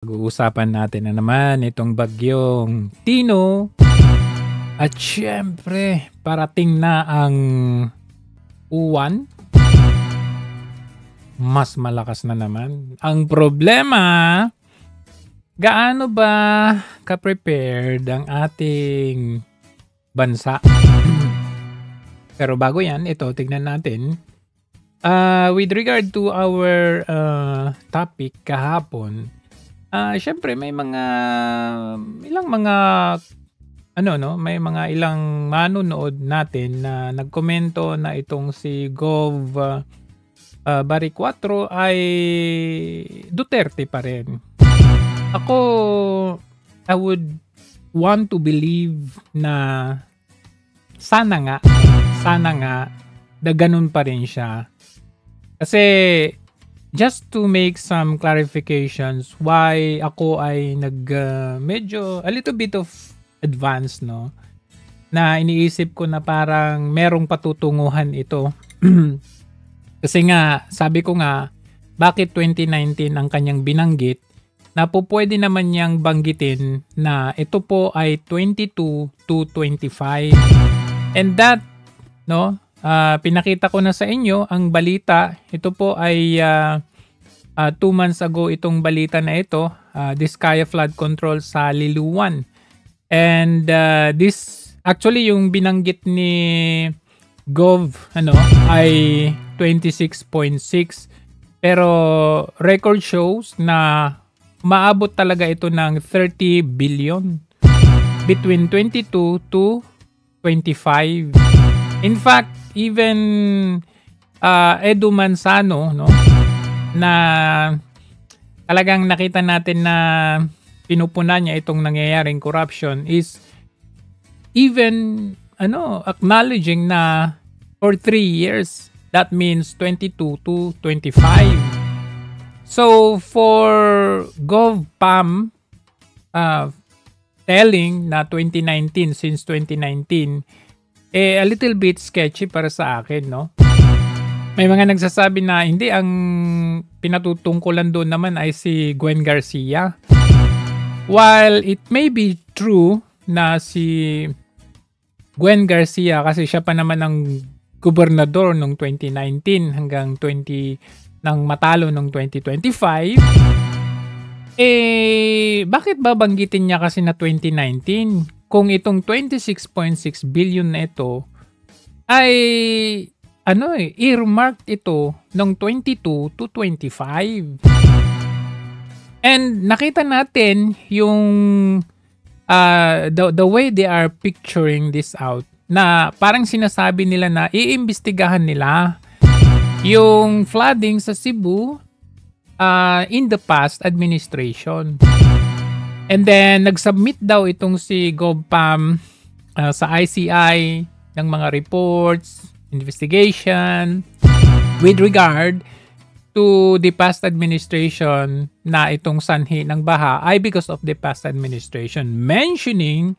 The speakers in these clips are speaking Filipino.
Pag-uusapan natin na naman itong bagyong Tino at siyempre parating na ang uwan. Mas malakas na naman. Ang problema, gaano ba ka-prepared ang ating bansa? Pero bago yan, ito tignan natin. With regard to our topic kahapon, syempre may ilang manonood natin na nagkomento na itong si Gov Bari 4 ay Duterte pa rin. Ako, I would want to believe na sana nga na ganun pa rin siya. Kasi just to make some clarifications why ako ay medyo a little bit of advance, no? Na iniisip ko na parang merong patutunguhan ito. Kasi nga, sabi ko nga, bakit 2019 ang kanyang binanggit na po pwede naman niyang banggitin na ito po ay 22 to 25. And that, no? Pinakita ko na sa inyo ang balita. Ito po ay 2 months ago itong balita na ito. Diskaya flood control sa Liluan. And this actually yung binanggit ni Gov ay 26.6. Pero record shows na maabot talaga ito ng 30 billion between 22 to 25. In fact, even Edu Manzano, no, na talagang nakita natin na pinupunan niya itong nangyayaring corruption is even acknowledging na for 3 years, that means 22 to 25. So for GovPam telling na 2019, since 2019, a little bit sketchy para sa akin, no? May mga nagsasabi na hindi, ang pinatutungkulan doon naman ay si Gwen Garcia. While it may be true na si Gwen Garcia, kasi siya pa naman ang gobernador noong 2019 hanggang nang matalo noong 2025, bakit ba banggitin niya kasi na 2019? Kung itong 26.6 billion na ito ay earmarked ito ng 22 to 25. And nakita natin yung the way they are picturing this out, na parang sinasabi nila na iimbestigahan nila yung flooding sa Cebu in the past administration. And then, nag-submit daw itong si GovPam sa ICI ng mga reports, investigation, with regard to the past administration na itong sanhi ng baha ay because of the past administration, mentioning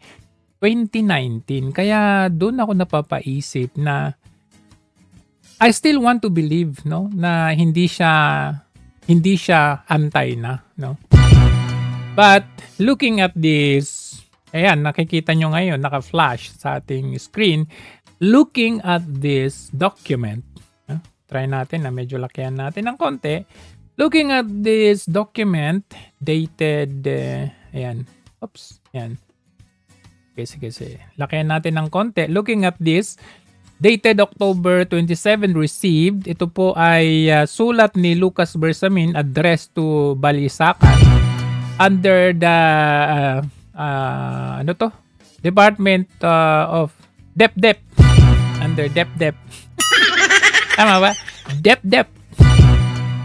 2019. Kaya doon ako napapaisip na I still want to believe, no, na hindi siya antay na, no. But looking at this, ayan, nakikita nyo ngayon, naka-flash sa ating screen. Looking at this document, try natin na medyo lakihan natin ng konti. Looking at this document, dated, ayan, oops, ayan. Okay, sige. Lakihan natin ng konti. Looking at this, dated October 27 received. Ito po ay sulat ni Lucas Bersamin addressed to Balisacan. Under the Department of DepDep. Under DepDep. Tama ba? DepDep.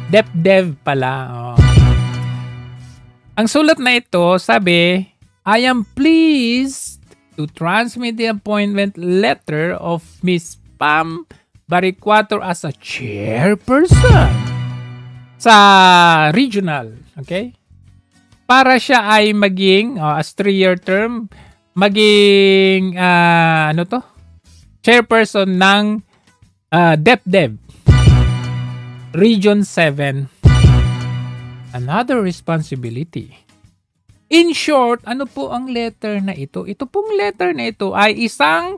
DepDev pala. Oh. Ang sulat na ito, sabi, I am pleased to transmit the appointment letter of Miss Pam Baricuator as a chairperson sa regional. Okay? Para siya ay maging, as 3-year term, maging, chairperson ng DepDev, Region 7. Another responsibility In short, ano po ang letter na ito? Ito pong letter na ito ay isang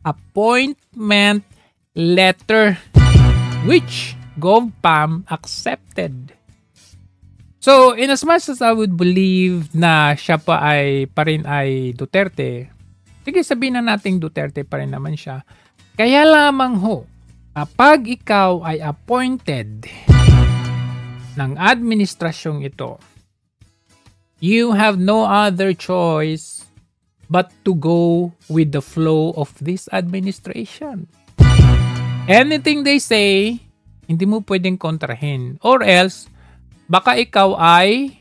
appointment letter which GovPam accepted. So, in as much as I would believe na siya pa rin ay Duterte, sige sabihin na nating Duterte pa rin naman siya. Kaya lamang ho, kapag ikaw ay appointed ng administrasyong ito, you have no other choice but to go with the flow of this administration. Anything they say, hindi mo pwedeng kontrahin. Or else, baka ikaw ay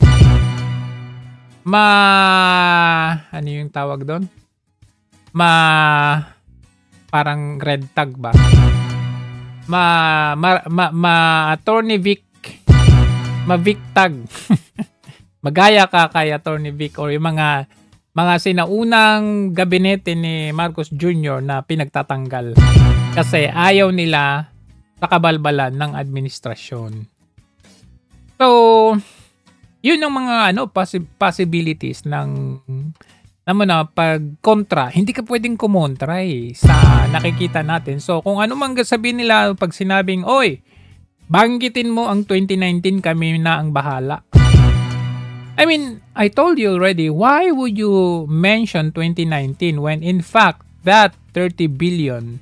ano yung tawag doon? Parang red tag ba? Attorney Vic. Ma-Vic tag. Magaya ka kay Attorney Vic or yung mga sinaunang gabinete ni Marcos Jr. na pinagtatanggal kasi ayaw nila sa kabalbalan ng administrasyon. So, yun ang mga possibilities ng pag-kontra. Hindi ka pwedeng kumontra sa nakikita natin. So, kung ano man sabihin nila pag sinabing, oy, banggitin mo ang 2019 kami na ang bahala. I mean, I told you already, why would you mention 2019 when in fact that 30 billion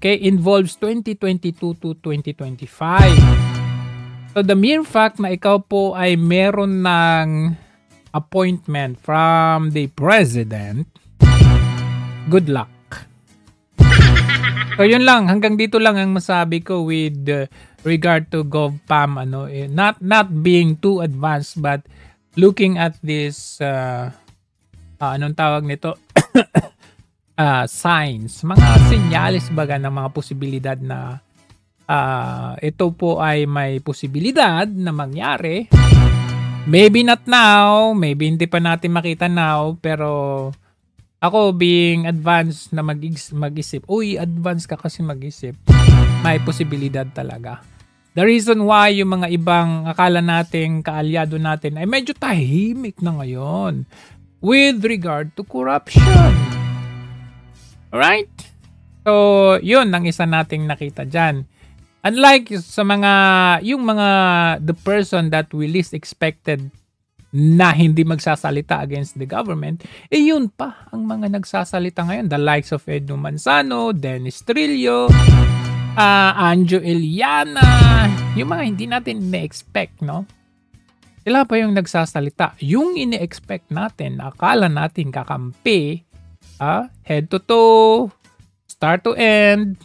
involves 2022 to 2025? So the mere fact na ikaw po ay meron ng appointment from the president, good luck. So yun lang, hanggang dito lang ang masabi ko with regard to GovPam, not being too advanced but looking at this anong tawag nito signs, mga senyales baga ng mga posibilidad na ito po ay may posibilidad na mangyari. Maybe not now, maybe hindi pa natin makita now, pero ako being advanced na mag-isip, advanced ka kasi mag-isip, may posibilidad talaga. The reason why yung mga ibang akala nating kaalyado natin ay medyo tahimik na ngayon with regard to corruption. Alright? So, yun ang isa nating nakita dyan. Unlike sa the person that we least expected na hindi magsasalita against the government, yun pa ang mga nagsasalita ngayon. The likes of Edu Manzano, Dennis Trillo, Anjo Eliana, yung mga hindi natin ine-expect, no? Sila pa yung nagsasalita. Yung ine-expect natin, akala natin kakampi, head to toe, start to end,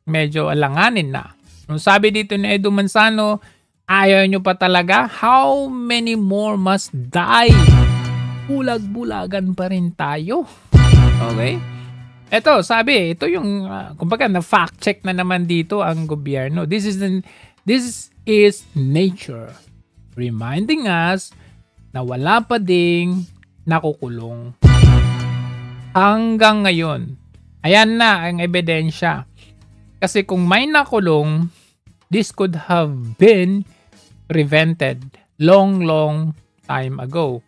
medyo alanganin na. Nung sabi dito ni Edu Manzano, ayaw nyo pa talaga? How many more must die? Bulag-bulagan pa rin tayo. Okay? Ito, sabi, ito yung, kumbaga, na-fact check na naman dito ang gobyerno. This is nature reminding us na wala pa ding nakukulong. Hanggang ngayon, ayan na ang ebidensya. Kasi kung may nakulong, this could have been prevented long time ago.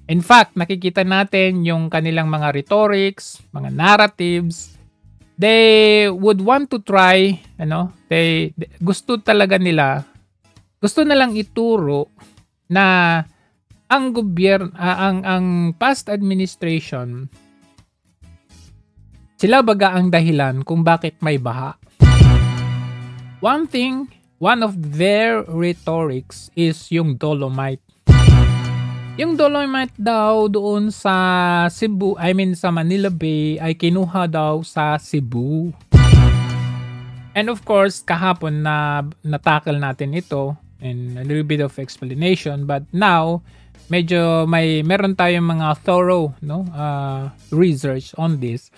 In fact, nakikita natin yung kanilang mga rhetorics, mga narratives. They would want to try, gusto nilang ituro na ang gobyerno, ang past administration, sila baga ang dahilan kung bakit may baha. One of their rhetorics is yung Dolomite. Yung Dolomite daw doon sa Cebu, sa Manila Bay, ay kinuha daw sa Cebu. And of course, kahapon na natakal natin ito and a little bit of explanation, but now medyo meron tayong mga thorough research on this.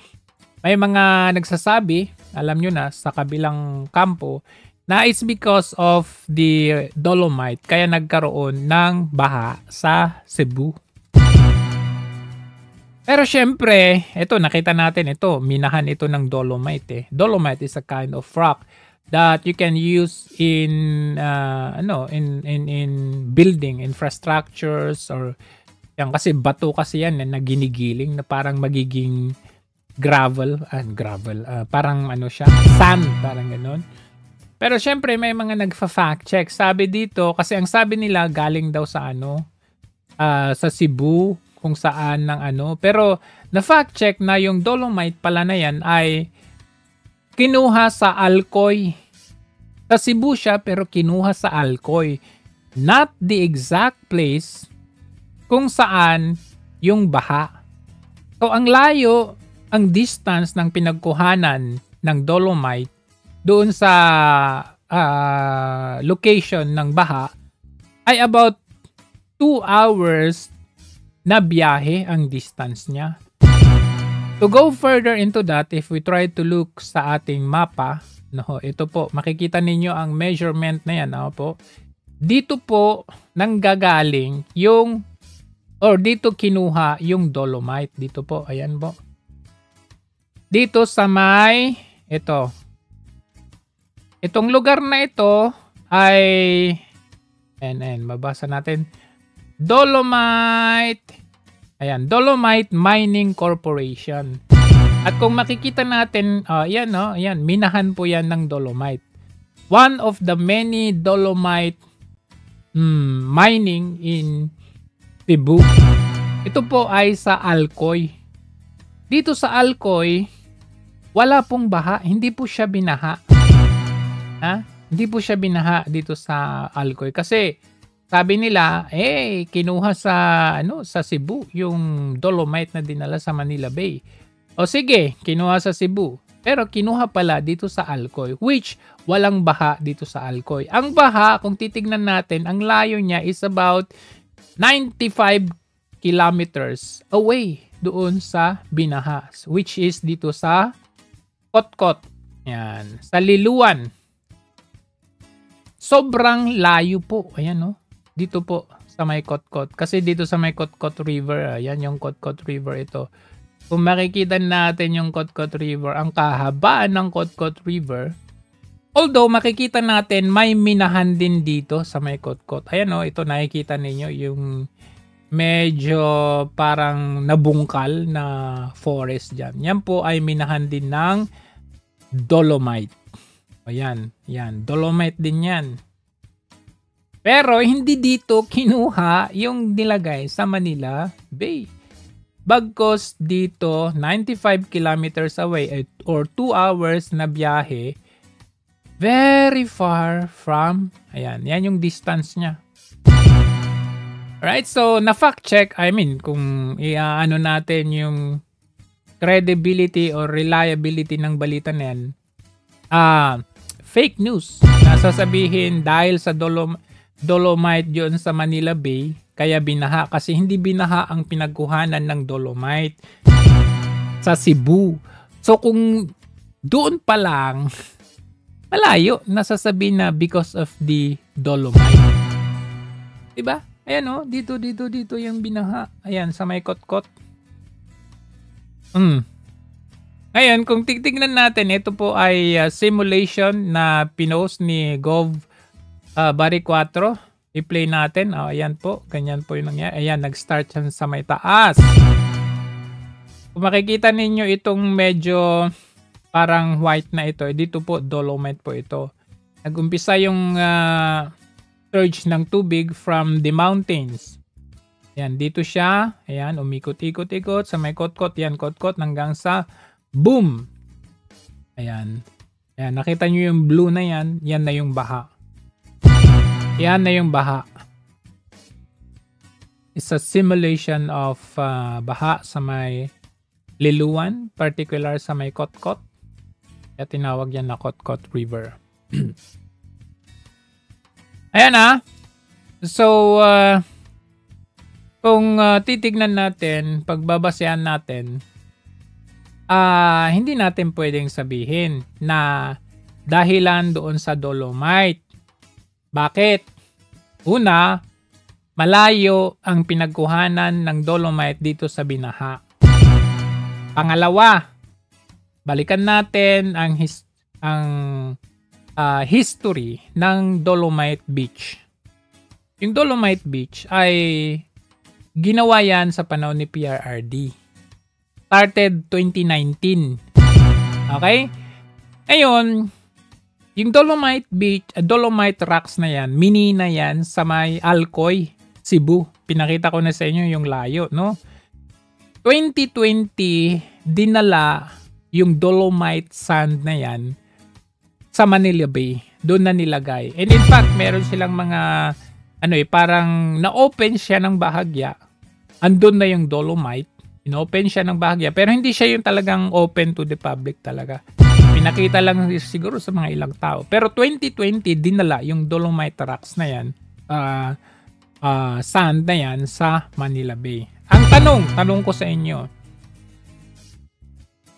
May mga nagsasabi, alam nyo na, sa kabilang kampo, na it's because of the Dolomite kaya nagkaroon ng baha sa Cebu. Pero syempre, ito nakita natin ito, minahan ito ng Dolomite. Dolomite is a kind of rock that you can use in in building infrastructures or yan kasi bato kasi yan na ginigiling na parang magiging gravel, parang ano siya, sand, parang gano'n. Pero syempre may mga nagfa-fact check. Sabi dito, kasi ang sabi nila galing daw sa sa Cebu, kung saan ng Pero na-fact check na yung dolomite pala na yan ay kinuha sa Alcoy. Sa Cebu siya pero kinuha sa Alcoy. Not the exact place kung saan yung baha. So ang layo, ang distance ng pinagkuhanan ng dolomite doon sa location ng baha ay about 2 hours na biyahe ang distance niya. To go further into that, if we try to look sa ating mapa, ito po, makikita ninyo ang measurement na yan. Po. Dito po nanggagaling dito kinuha yung dolomite. Dito po, ayan po. Dito sa may, itong lugar na ito ay, mabasa natin, Dolomite Mining Corporation. At kung makikita natin, ayan, minahan po yan ng dolomite. One of the many dolomite mining in Cebu. Ito po ay sa Alcoy. Dito sa Alcoy, wala pong baha, hindi po siya binaha. Hindi po siya binaha dito sa Alcoy kasi sabi nila, kinuha sa Cebu yung dolomite na dinala sa Manila Bay. O sige, kinuha sa Cebu. Pero kinuha pala dito sa Alcoy, which walang baha dito sa Alcoy. Ang baha, kung titignan natin, ang layo niya is about 95 kilometers away doon sa binaha, which is dito sa Kotkot. Yan, sa Liluan. Sobrang layo po. Ayan, dito po sa may Kotkot. Kasi dito sa may Kotkot River, ayan yung Kotkot River ito. Kung makikita natin yung Kotkot River, ang kahabaan ng Kotkot River, although makikita natin may minahan din dito sa may Kotkot. Ayan ito nakikita ninyo yung medyo parang nabungkal na forest dyan. Yan po ay minahan din ng dolomite. Ayan, dolomite din yan. Pero hindi dito kinuha yung nilagay sa Manila Bay. Bagkos dito, 95 kilometers away or 2 hours na biyahe, very far from, yan yung distance niya. Alright, so na-fact check, kung iaano natin yung credibility or reliability ng balita na yan, fake news. Nasasabihin dahil sa dolomite yun sa Manila Bay, kaya binaha. Kasi hindi binaha ang pinagkuhanan ng dolomite sa Cebu. So kung doon pa lang, malayo, nasasabihin na because of the dolomite. Diba? Ayan dito yung binaha. Ayan, sa may Kotkot. Ngayon, kung titignan natin, ito po ay simulation na pinost ni Gov Bari 4. I-play natin. Ayan po. Ganyan po yung nangyari. Ayan, nag-start yan sa may taas. Kung makikita ninyo itong medyo parang white na ito, dito po, dolomite po ito. Nag-umpisa yung surge ng tubig from the mountains. Ayan, dito siya. Ayan, umikot-ikot-ikot sa may Kotkot. Yan, Kotkot hanggang sa boom! Ayan. Ayan, nakita nyo yung blue na yan. Yan na yung baha. Yan na yung baha. It's a simulation of baha sa may Liluan, particular sa may Kotkot. Kaya tinawag yan na Kotkot River. Ayan So, kung titignan natin, pagbabasehan natin, hindi natin pwedeng sabihin na dahilan doon sa dolomite. Bakit? Una, malayo ang pinagkuhanan ng dolomite dito sa binaha. Pangalawa, balikan natin ang history ng Dolomite Beach. Yung Dolomite Beach ay ginawa yan sa panahon ni PRRD. Started 2019. Okay? Ngayon, yung Dolomite Beach, Dolomite Rocks na yan, minina yan sa may Alcoy, Cebu. Pinakita ko na sa inyo yung layo, no? 2020, dinala yung Dolomite sand na yan sa Manila Bay. Doon na nilagay. And in fact, meron silang mga parang na-open siya ng bahagya. Andun na yung Dolomite. In-open siya ng bahagya. Pero hindi siya yung talagang open to the public talaga. Pinakita lang siguro sa mga ilang tao. Pero 2020, dinala yung Dolomite Rocks na yan, sand na yan sa Manila Bay. Ang tanong ko sa inyo,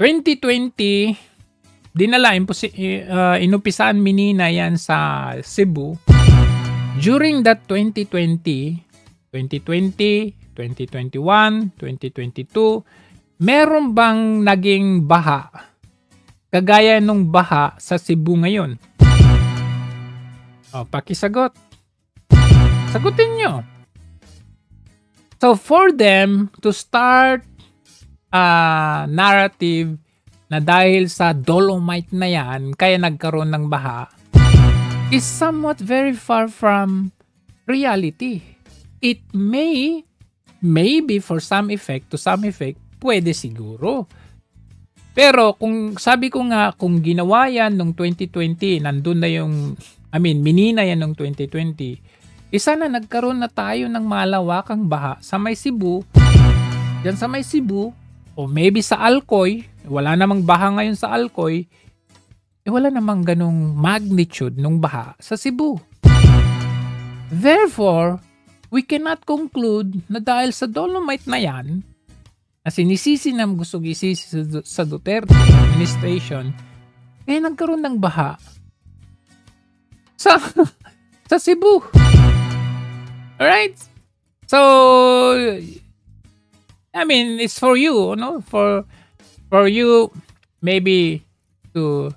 2020, dinala, inumpisaan minina yan sa Cebu. During that 2020, 2021, 2022, meron bang naging baha kagaya nung baha sa Cebu ngayon? Pakisagot. Sagutin nyo. So for them to start a narrative na dahil sa Dolomite na yan, kaya nagkaroon ng baha, is somewhat very far from reality. It maybe for some effect, to some effect, pwede siguro. Pero kung sabi ko nga, kung ginawa yan noong 2020, nandun na yung, minina yan noong 2020, isa na nagkaroon na tayo ng malawakang baha sa may Cebu, dyan sa may Cebu, o maybe sa Alcoy, wala namang baha ngayon sa Alcoy, wala namang ganong magnitude ng baha sa Cebu. Therefore, we cannot conclude na dahil sa Dolomite na yan, na sinisisi na gusto gisisi sa Duterte administration, nagkaroon ng baha sa Cebu. Alright? So, it's for you, no? For you, maybe to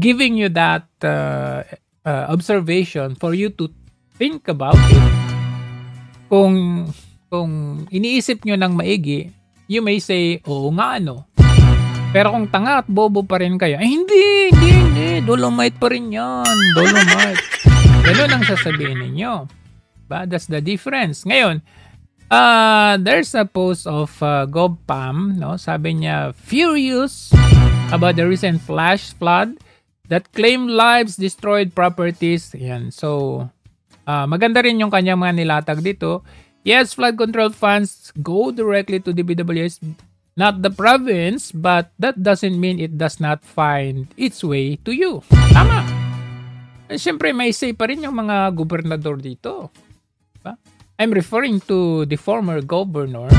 giving you that observation for you to think about it. Kung iniisip nyo ng maigi, you may say, oo nga Pero kung tanga at bobo pa rin kayo, hindi, Dolomite pa rin yan, Dolomite. Ganun ang sasabihin ninyo. That's the difference. Ngayon, there's a post of GovPam, no? Sabi niya, furious about the recent flash flood that claimed lives, destroyed properties. Yan. So, maganda rin yung kanyang mga nilatag dito. Yes, flood control funds go directly to DPWH, not the province, but that doesn't mean it does not find its way to you. Tama. Siyempre, may say pa rin yung mga gobernador dito. Diba? I'm referring to the former governor,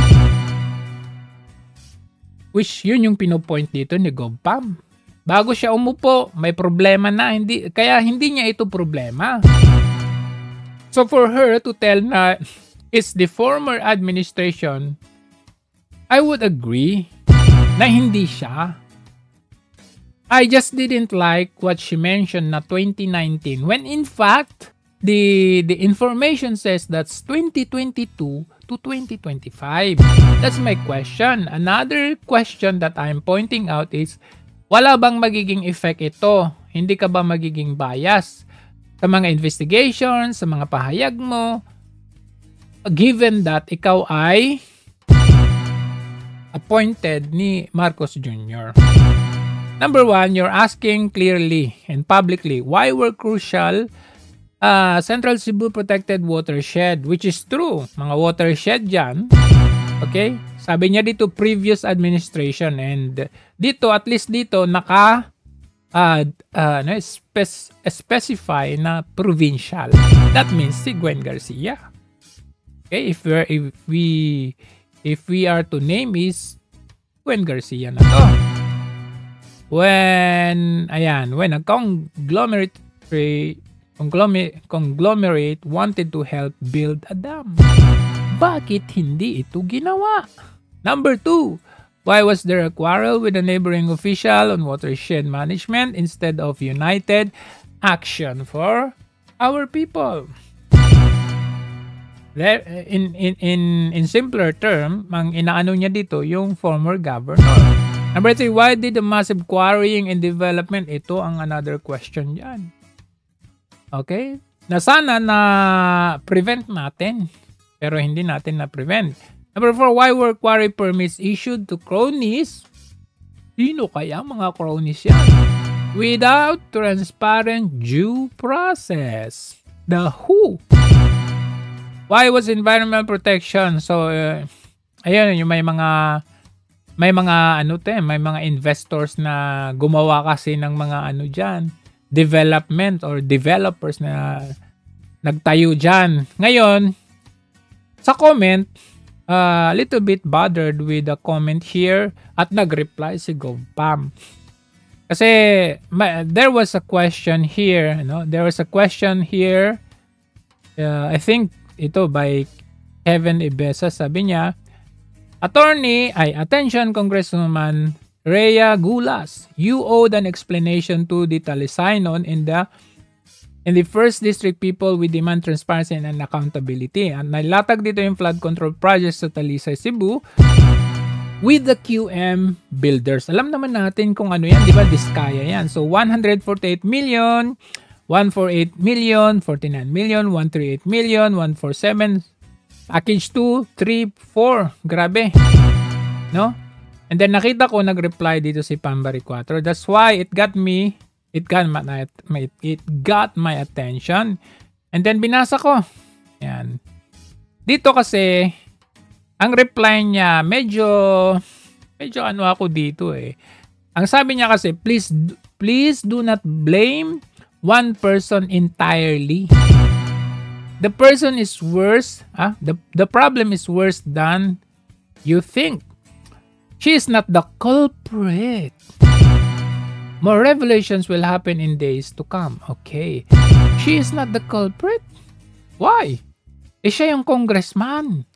which yun yung pinopoint dito ni GovPam. Bago siya umupo, may problema na. Kaya hindi niya ito problema. So for her to tell na it's the former administration, I would agree na hindi siya. I just didn't like what she mentioned na 2019 when in fact the information says that's 2022 to 2025. That's my question. Another question that I'm pointing out is, wala bang magiging effect ito? Hindi ka ba magiging bias sa mga investigations, sa mga pahayag mo, given that ikaw ay appointed ni Marcos Jr.? Number one, you're asking clearly and publicly why were crucial Central Cebu Protected Watershed, which is true. Mga watershed dyan. Okay? Sabi niya dito, previous administration. And dito, at least dito, specify na provincial. That means si Gwen Garcia. Okay? If we are to name is Gwen Garcia na to. When a conglomerate wanted to help build a dam, bakit hindi ito ginawa? Number two, why was there a quarrel with a neighboring official on watershed management instead of united action for our people. There, in simpler term, ang inaano niya dito yung former governor. Number 3, why did the massive quarrying and development? Ito ang another question yan. Okay? Na sana na prevent natin, pero hindi natin na prevent. Number 4, why were quarry permits issued to cronies? Sino kaya mga cronies yan? Without transparent due process. The who? Why was environmental protection? So, ayun, yung may mga investors na gumawa kasi ng mga development or developers na nagtayo dyan. Ngayon, sa comment, a little bit bothered with the comment here at nag-reply si GovPam. Kasi there was a question here, there was a question here, I think ito by Kevin Ibesa, sabi niya, attention Congresswoman Rhea Gulas, you owed an explanation to the Talisaynon in the 1st District people. We demand transparency and accountability. At nailatag dito yung flood control projects sa Talisay, Cebu with the QM builders. Alam naman natin kung ano yan, di ba? Diskaya yan. So 148 million, 148 million, 49 million, 138 million, 147, package 2, 3, 4. Grabe. No? And then nakita ko nag-reply dito si Pambari 4. That's why it got my attention. And then binasa ko. Yan. Dito kasi ang reply niya medyo ano ako dito eh. Ang sabi niya kasi, please do not blame one person entirely. The person is worse. The problem is worse than you think. She is not the culprit. More revelations will happen in days to come. Okay. She is not the culprit? Why? Siya yung congressman.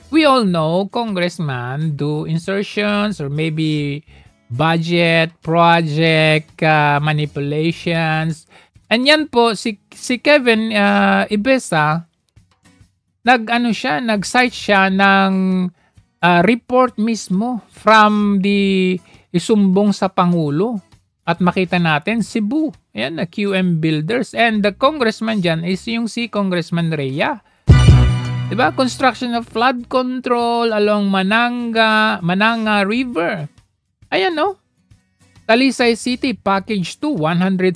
We all know congressman do insertions or maybe budget, project, manipulations. And yan po, si Kevin Ibesa, nag-cite siya ng report mismo from the isumbong sa Pangulo. At makita natin, Cebu. Ayan, na QM Builders. And the congressman dyan is yung si Congressman Rhea. Diba? Construction of flood control along Mananga River. Ayan, no? Talisay City, package 2, 144.7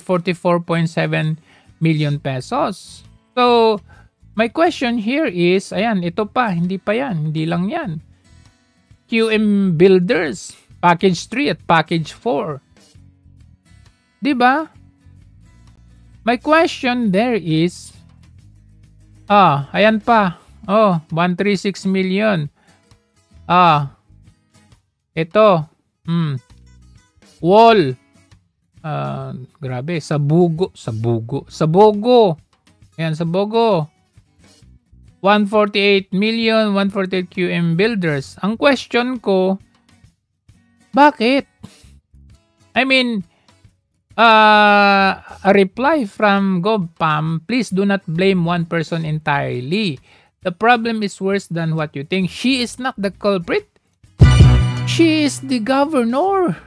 million pesos. So, my question here is, ayan, ito pa, hindi pa yan, hindi lang yan. QM Builders, package 3 at package 4. Diba? My question there is, ayan pa. 136 million. Ito. Wall. Grabe. Sabogo. Ayan, Sabogo. 148 million, 148 QM Builders. Ang question ko, bakit? I mean, a reply from GovPam, please do not blame one person entirely. The problem is worse than what you think. She is not the culprit. She is the governor.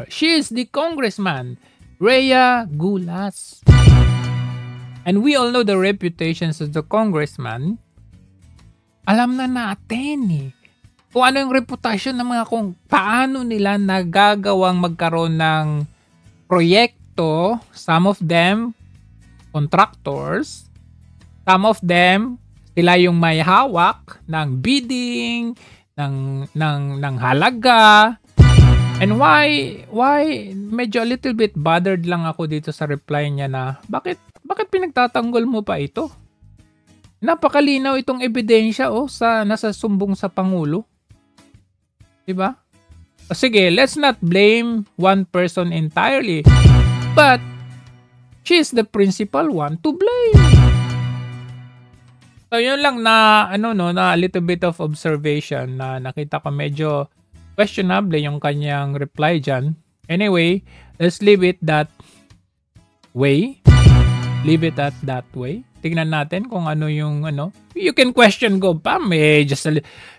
She is the congressman, Rhea Gulas. And we all know the reputations of the congressman. Alam na natin eh. Kung ano yung reputasyon ng mga kung paano nila nagagawang magkaroon ng proyekto. Some of them, contractors. Some of them, sila yung may hawak ng bidding, ng halaga. And why medyo a little bit bothered lang ako dito sa reply niya na bakit pinagtatanggol mo pa ito? Napakalinaw itong ebidensya nasa sumbong sa Pangulo. 'Di ba? Sige, let's not blame one person entirely. But she is the principal one to blame. So yun lang na na a little bit of observation na nakita ko medyo questionable yung kanyang reply dyan. Anyway, let's leave it that way. Leave it at that way. Tingnan natin kung ano yung ano. You can question go, Pam,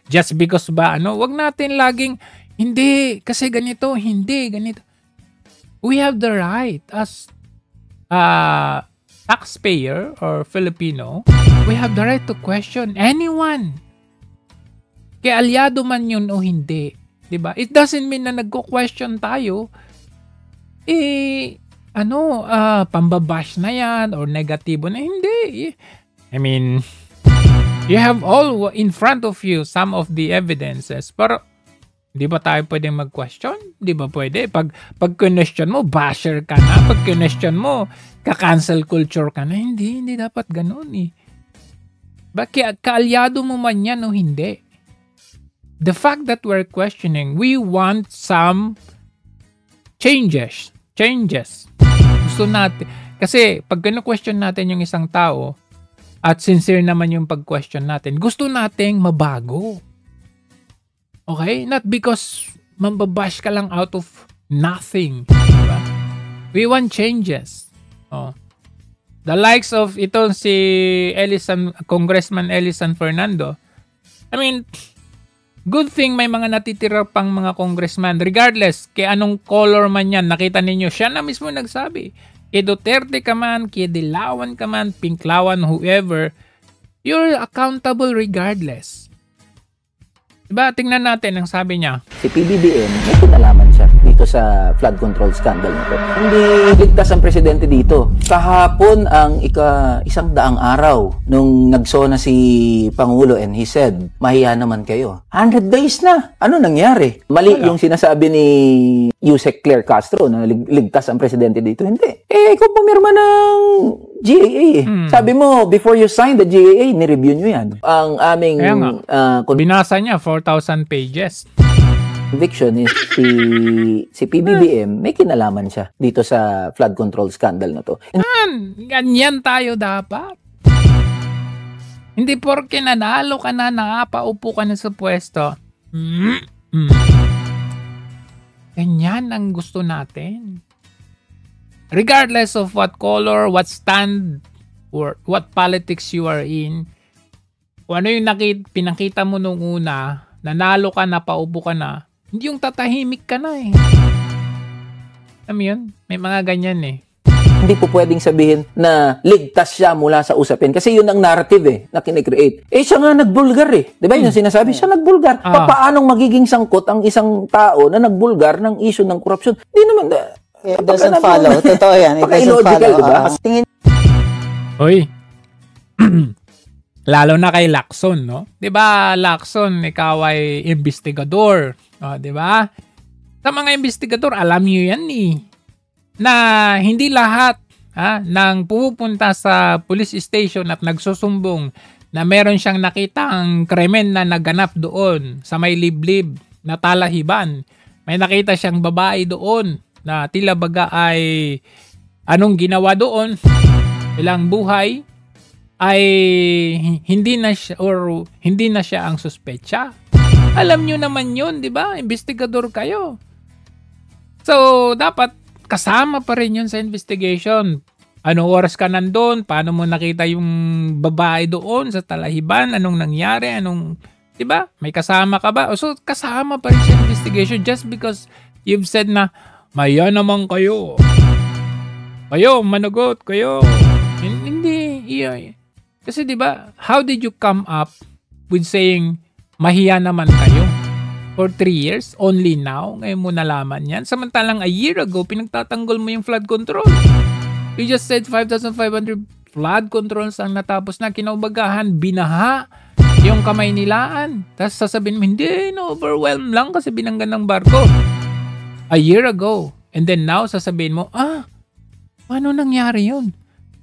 just because ba, ano, wag natin laging, hindi, kasi ganito, hindi, ganito. We have the right as taxpayer or Filipino, we have the right to question anyone. Kaya aliado man yun o hindi. Diba? It doesn't mean na nagko-question tayo, pambabash na yan or negatibo na. Hindi. I mean, you have all in front of you some of the evidences. Pero, di ba tayo pwedeng mag-question? Di ba pwede? Pag question mo, basher ka na. Pag question mo, ka-cancel culture ka na. Hindi dapat ganun eh. Bakit kaalyado mo man yan o hindi? The fact that we're questioning, we want some changes. Gusto natin. Kasi pag question natin yung isang tao at sincere naman yung pag-question natin, gusto nating mabago. Okay? Not because mambabash ka lang out of nothing. Diba? We want changes. Oh. The likes of itong si Congressman Elisan Fernando. I mean, good thing may mga natitira pang mga congressman. Regardless, kay anong color man yan, nakita ninyo, siya na mismo nagsabi. Kay Duterte ka man, kay Dilawan ka man, Pinklawan, whoever, you're accountable regardless. Diba? Tingnan natin ang sabi niya. Si PBBM, may kinalaman siya dito sa flood control scandal nito. Hindi ligtas ang presidente dito. Kahapon ang isang daang araw nung nagsona si Pangulo and he said, mahiya naman kayo. 100 days na. Ano nangyari? Mali yung sinasabi ni Yusek Claire Castro na ligtas ang presidente dito. Hindi. Ikaw pumirma ng GAA eh. Sabi mo, before you sign the GAA, nireview nyo yan. Ang aming... binasa niya 4,000 pages. Conviction is si PBBM, may kinalaman siya dito sa flood control scandal na to. Ganyan tayo dapat. Hindi porke nanalo ka na, nakapaupo ka na sa pwesto. Ganyan ang gusto natin. Regardless of what color, what stand, or what politics you are in, kung ano yung pinakita mo nung una, nanalo ka na, paupo ka na, hindi yung tatahimik ka na eh. Alam mo yun? May mga ganyan eh. Hindi po pwedeng sabihin na ligtas siya mula sa usapin. Kasi yun ang narrative eh, na kinikreate. Siya nga nagbulgar eh. Di ba yung sinasabi? Siya nagbulgar. Paanong magiging sangkot ang isang tao na nagbulgar ng issue ng korupsyon? Di naman... It doesn't follow. Totoo yan. It doesn't follow. Diba? Tingin... Hoy. Lalo na kay Lacson, no? 'Di ba, Lacson, ikaw ay investigador, 'di ba? Sa mga investigador, alam niyo 'yan na hindi lahat ng pupunta sa police station at nagsusumbong na meron siyang nakitang krimen na naganap doon sa may liblib na Talahiban. May nakita siyang babae doon na tila baga ay anong ginawa doon, ilang buhay ay hindi na siya ang suspetsa. Alam nyo naman yun, di ba? Investigador kayo. So, dapat kasama pa rin yun sa investigation. Anong oras ka nandun? Paano mo nakita yung babae doon sa Talahiban? Anong nangyari? Di ba? May kasama ka ba? So, kasama pa rin sa investigation just because you've said na, maya naman kayo. Kayo, managot kayo. Hindi, iya. Kasi 'di ba, how did you come up with saying mahiya naman kayo for 3 years only now? Ngayon mo nalaman 'yan. Samantalang a year ago pinagtatanggol mo yung flood control. You just said 5,500 flood controls ang natapos na, kinaubagahan, binaha yung Kamaynilaan. Tapos sasabihin mo, hindi, overwhelmed lang kasi binanggan ng barko. A year ago. And then now sasabihin mo, paano nangyari yun?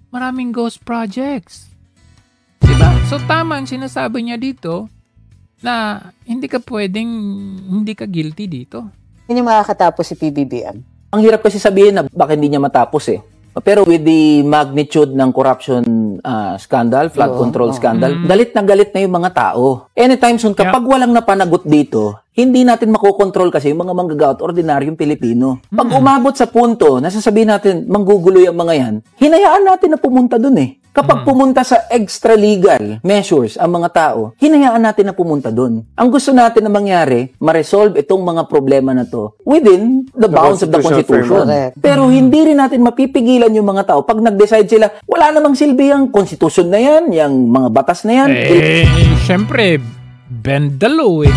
Maraming ghost projects. Diba? So tama ang sinasabi niya dito na hindi ka guilty dito. Hindi makakatapos si PBBM. Ang hirap kasi sabihin na baka hindi niya matapos eh. Pero with the magnitude ng corruption scandal, flood control scandal, galit na yung mga tao. Anytime soon, kapag walang napanagot dito, hindi natin makokontrol kasi yung mga manggagawa at ordinaryong Pilipino. Pag umabot sa punto, nasasabihin natin, manggugulo yung mga yan, hinayaan natin na pumunta dun eh. Kapag pumunta sa extra-legal measures ang mga tao, hinayaan natin na pumunta dun. Ang gusto natin na mangyari, ma-resolve itong mga problema na to within the bounds of the Constitution. Pero hindi rin natin mapipigilan yung mga tao pag nag-decide sila, wala namang silbi ang Constitution na yan, yung mga batas na yan. Syempre, bend the law eh.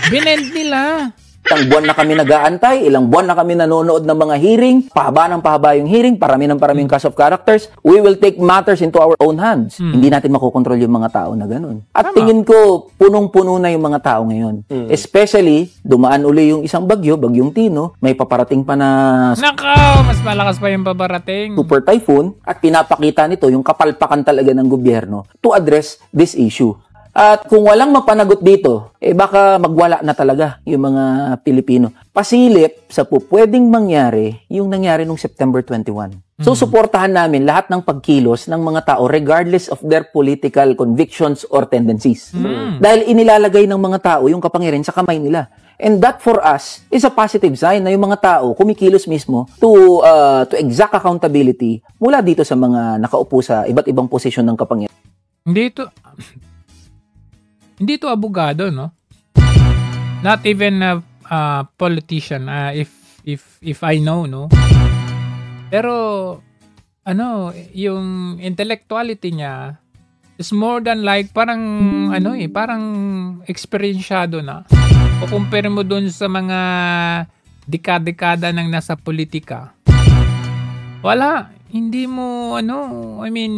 Binend nila. Ilang buwan na kami nag-aantay, ilang buwan na kami nanonood ng mga hearing, pahaba ng pahaba yung hearing, parami ng paraming cast of characters, we will take matters into our own hands. Hindi natin makokontrol yung mga tao na ganun. At tingin ko, punong-puno na yung mga tao ngayon. Especially, dumaan uli yung isang bagyo, Bagyong Tino, may paparating pa na Nakaw, mas malakas pa yung babarating. super typhoon, at pinapakita nito yung kapalpakan talaga ng gobyerno to address this issue. At kung walang mapanagot dito, baka magwala na talaga yung mga Pilipino. Pasilip sa pwedeng mangyari yung nangyari nung September 21. So, suportahan namin lahat ng pagkilos ng mga tao regardless of their political convictions or tendencies. Dahil inilalagay ng mga tao yung kapangyarihan sa kamay nila. And that for us is a positive sign na yung mga tao kumikilos mismo to exact accountability mula dito sa mga nakaupo sa iba't ibang posisyon ng kapangyarihan. Hindi to abogado, no? Not even a politician, if I know, no? Pero yung intellectuality niya is more than like parang parang eksperyensiyado na. O compare mo dun sa mga dekada nang nasa politika. Wala, hindi mo I mean,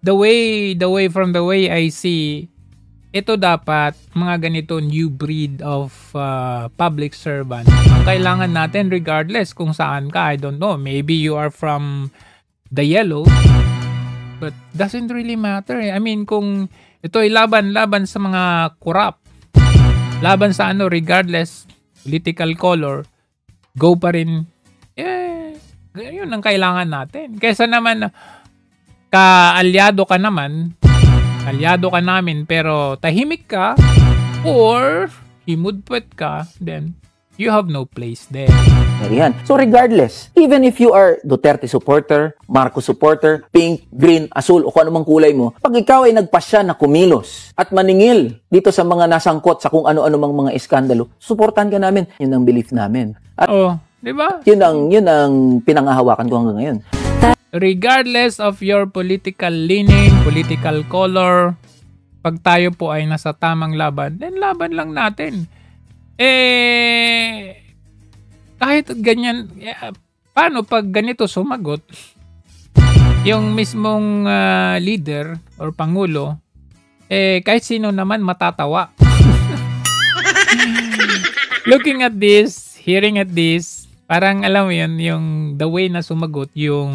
the way I see, ito dapat mga ganito new breed of public servant. Ang kailangan natin regardless kung saan ka, I don't know, maybe you are from the yellow, but doesn't really matter. I mean, kung ito ay laban sa mga corrupt, laban sa regardless political color, go pa rin. Yun ang kailangan natin. Kaysa naman kaalyado ka namin pero tahimik ka or himudpet ka, then you have no place there. Yan. So regardless, even if you are Duterte supporter, Marcos supporter, pink, green, asul o kung anumang kulay mo, pag ikaw ay nagpasya na kumilos at maningil dito sa mga nasangkot sa kung ano-ano mang mga iskandalo, suportahan ka namin. Yun ang belief namin. At di ba? Yun ang pinangahawakan ko hanggang ngayon. Regardless of your political leaning, political color, pag tayo po ay nasa tamang laban, then laban lang natin. Kahit ganyan, paano pag ganito sumagot, yung mismong leader or pangulo, kahit sino naman matatawa. Looking at this, hearing at this, parang alam mo yun, yung the way na sumagot yung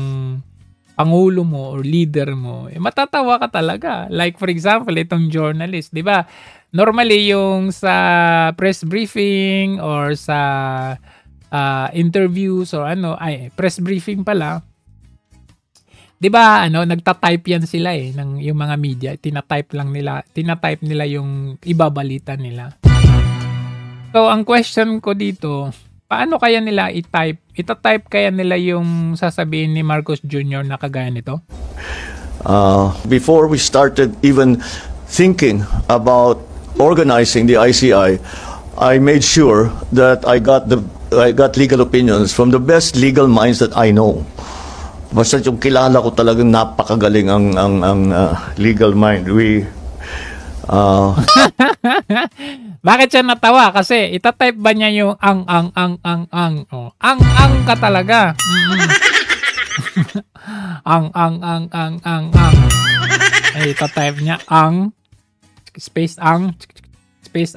pangulo mo or leader mo, matatawa ka talaga. Like for example, itong journalist, di ba? Normally yung sa press briefing or sa interviews or press briefing pala, di ba nagta-type yan sila yung mga media, tinatype nila yung ibabalita nila. So ang question ko dito, paano kaya nila i-type? Ita-type kaya nila yung sasabihin ni Marcos Jr. na kagaya nito? Before we started even thinking about organizing the ICI, I made sure that I got legal opinions from the best legal minds that I know. Basta yung kilala ko talagang napakagaling ang legal mind. Bakit siya natawa? Kasi itatype ba niya yung ang. Ang ka talaga. ang. Ay, itatype niya ang, space ang, space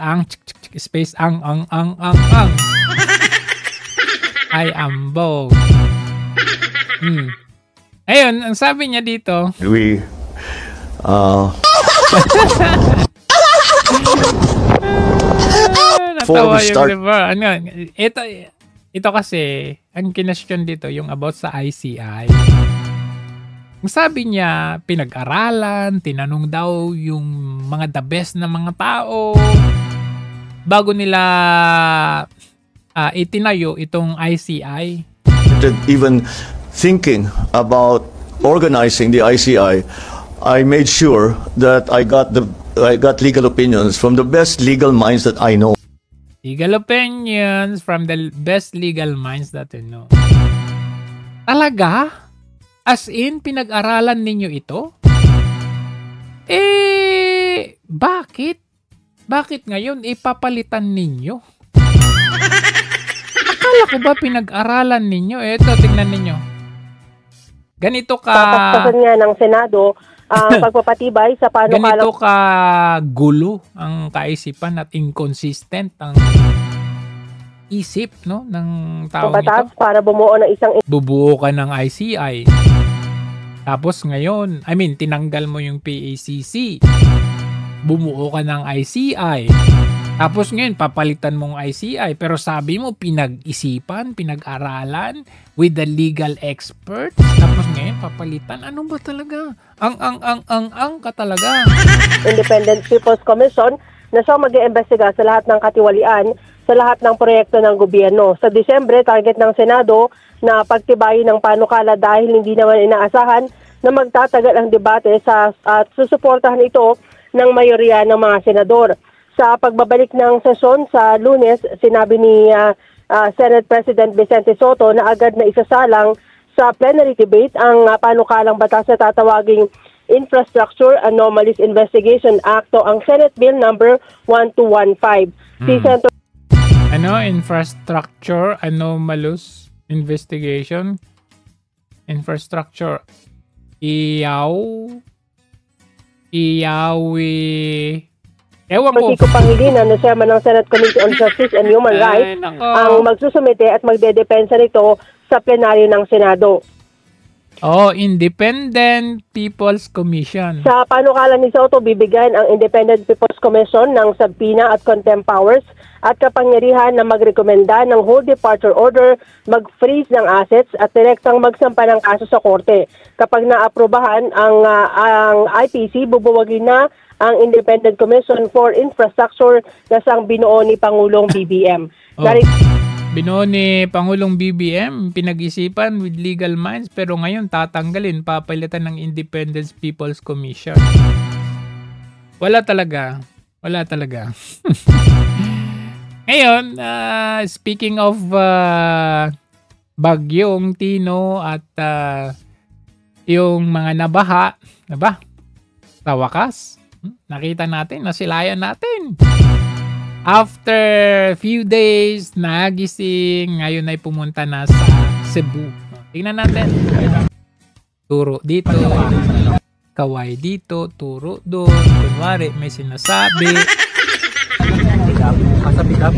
ang. Ay, ambog. Ayun, ang sabi niya dito. Natawa yung diba? Ito, ito kasi, ang kinestyon dito, yung about sa ICI. Ang sabi niya, pinag-aralan, tinanong daw yung mga the best na mga tao bago nila itinayo itong ICI. Even thinking about organizing the ICI, I made sure that I got legal opinions from the best legal minds that I know. Legal opinions from the best legal minds that I know. Talaga? As in, pinag-aralan ninyo ito? Bakit? Bakit ngayon ipapalitan ninyo? Akala ko ba pinag-aralan ninyo? Ito, tingnan ninyo. Ganito ka... Papasasan nga ng Senado ang pagpapatibay sa panukalang... Ganito ka gulo ang kaisipan at inconsistent ang isip, no, ng tao batas nito. para bumuo ng isang... Bubuo ka ng ICI. Tapos ngayon, tinanggal mo yung PACC. Bumuo ka ng ICI. Tapos ngayon, papalitan mong ICI. Pero sabi mo, pinag-isipan, pinag-aralan with the legal experts. Tapos ngayon, papalitan. Ano ba talaga? Ang ka talaga. Independent People's Commission na siyang mag-iimbestiga sa lahat ng katiwalian sa lahat ng proyekto ng gobyerno. Sa Disyembre, target ng Senado na pagtibayin ng panukala dahil hindi naman inaasahan na magtatagal ang debate at susuportahan ito ng mayorya ng mga senador. Sa pagbabalik ng sesyon sa Lunes, sinabi ni Senate President Vicente Soto na agad na isasalang sa plenary debate ang panukalang batas na tatawaging Infrastructure Anomalies Investigation Act o ang Senate Bill number 1215. Si Senator Infrastructure Anomalous Investigation? Infrastructure Ewan ko. Kiko Pangilinan na chairman ng Senate Committee on Justice and Human Rights ang magsusumite at magdedepensa nito sa plenaryo ng Senado. Independent People's Commission. Sa panukala ni Soto, bibigyan ang Independent People's Commission ng subpoena at contempt powers at kapangyarihan na magrekomenda ng whole departure order, mag-freeze ng assets at direktang magsampa ng kaso sa korte. Kapag naaprobahan ang IPC, bubuwagin na ang Independent Commission for Infrastructure na siyang binuo ni Pangulong BBM. Binuo ni Pangulong BBM, pinag-isipan with legal minds, pero ngayon tatanggalin, papalitan ng Independent People's Commission. Wala talaga. Ngayon, speaking of Bagyong Tino at yung mga nabaha, sa wakas, nakita natin, nasilayan natin. After few days, nagising, ngayon ay pumunta na sa Cebu. Tingnan natin. Turo dito, kaway dito, turo doon. Kunwari, may sinasabi. Kasabikap.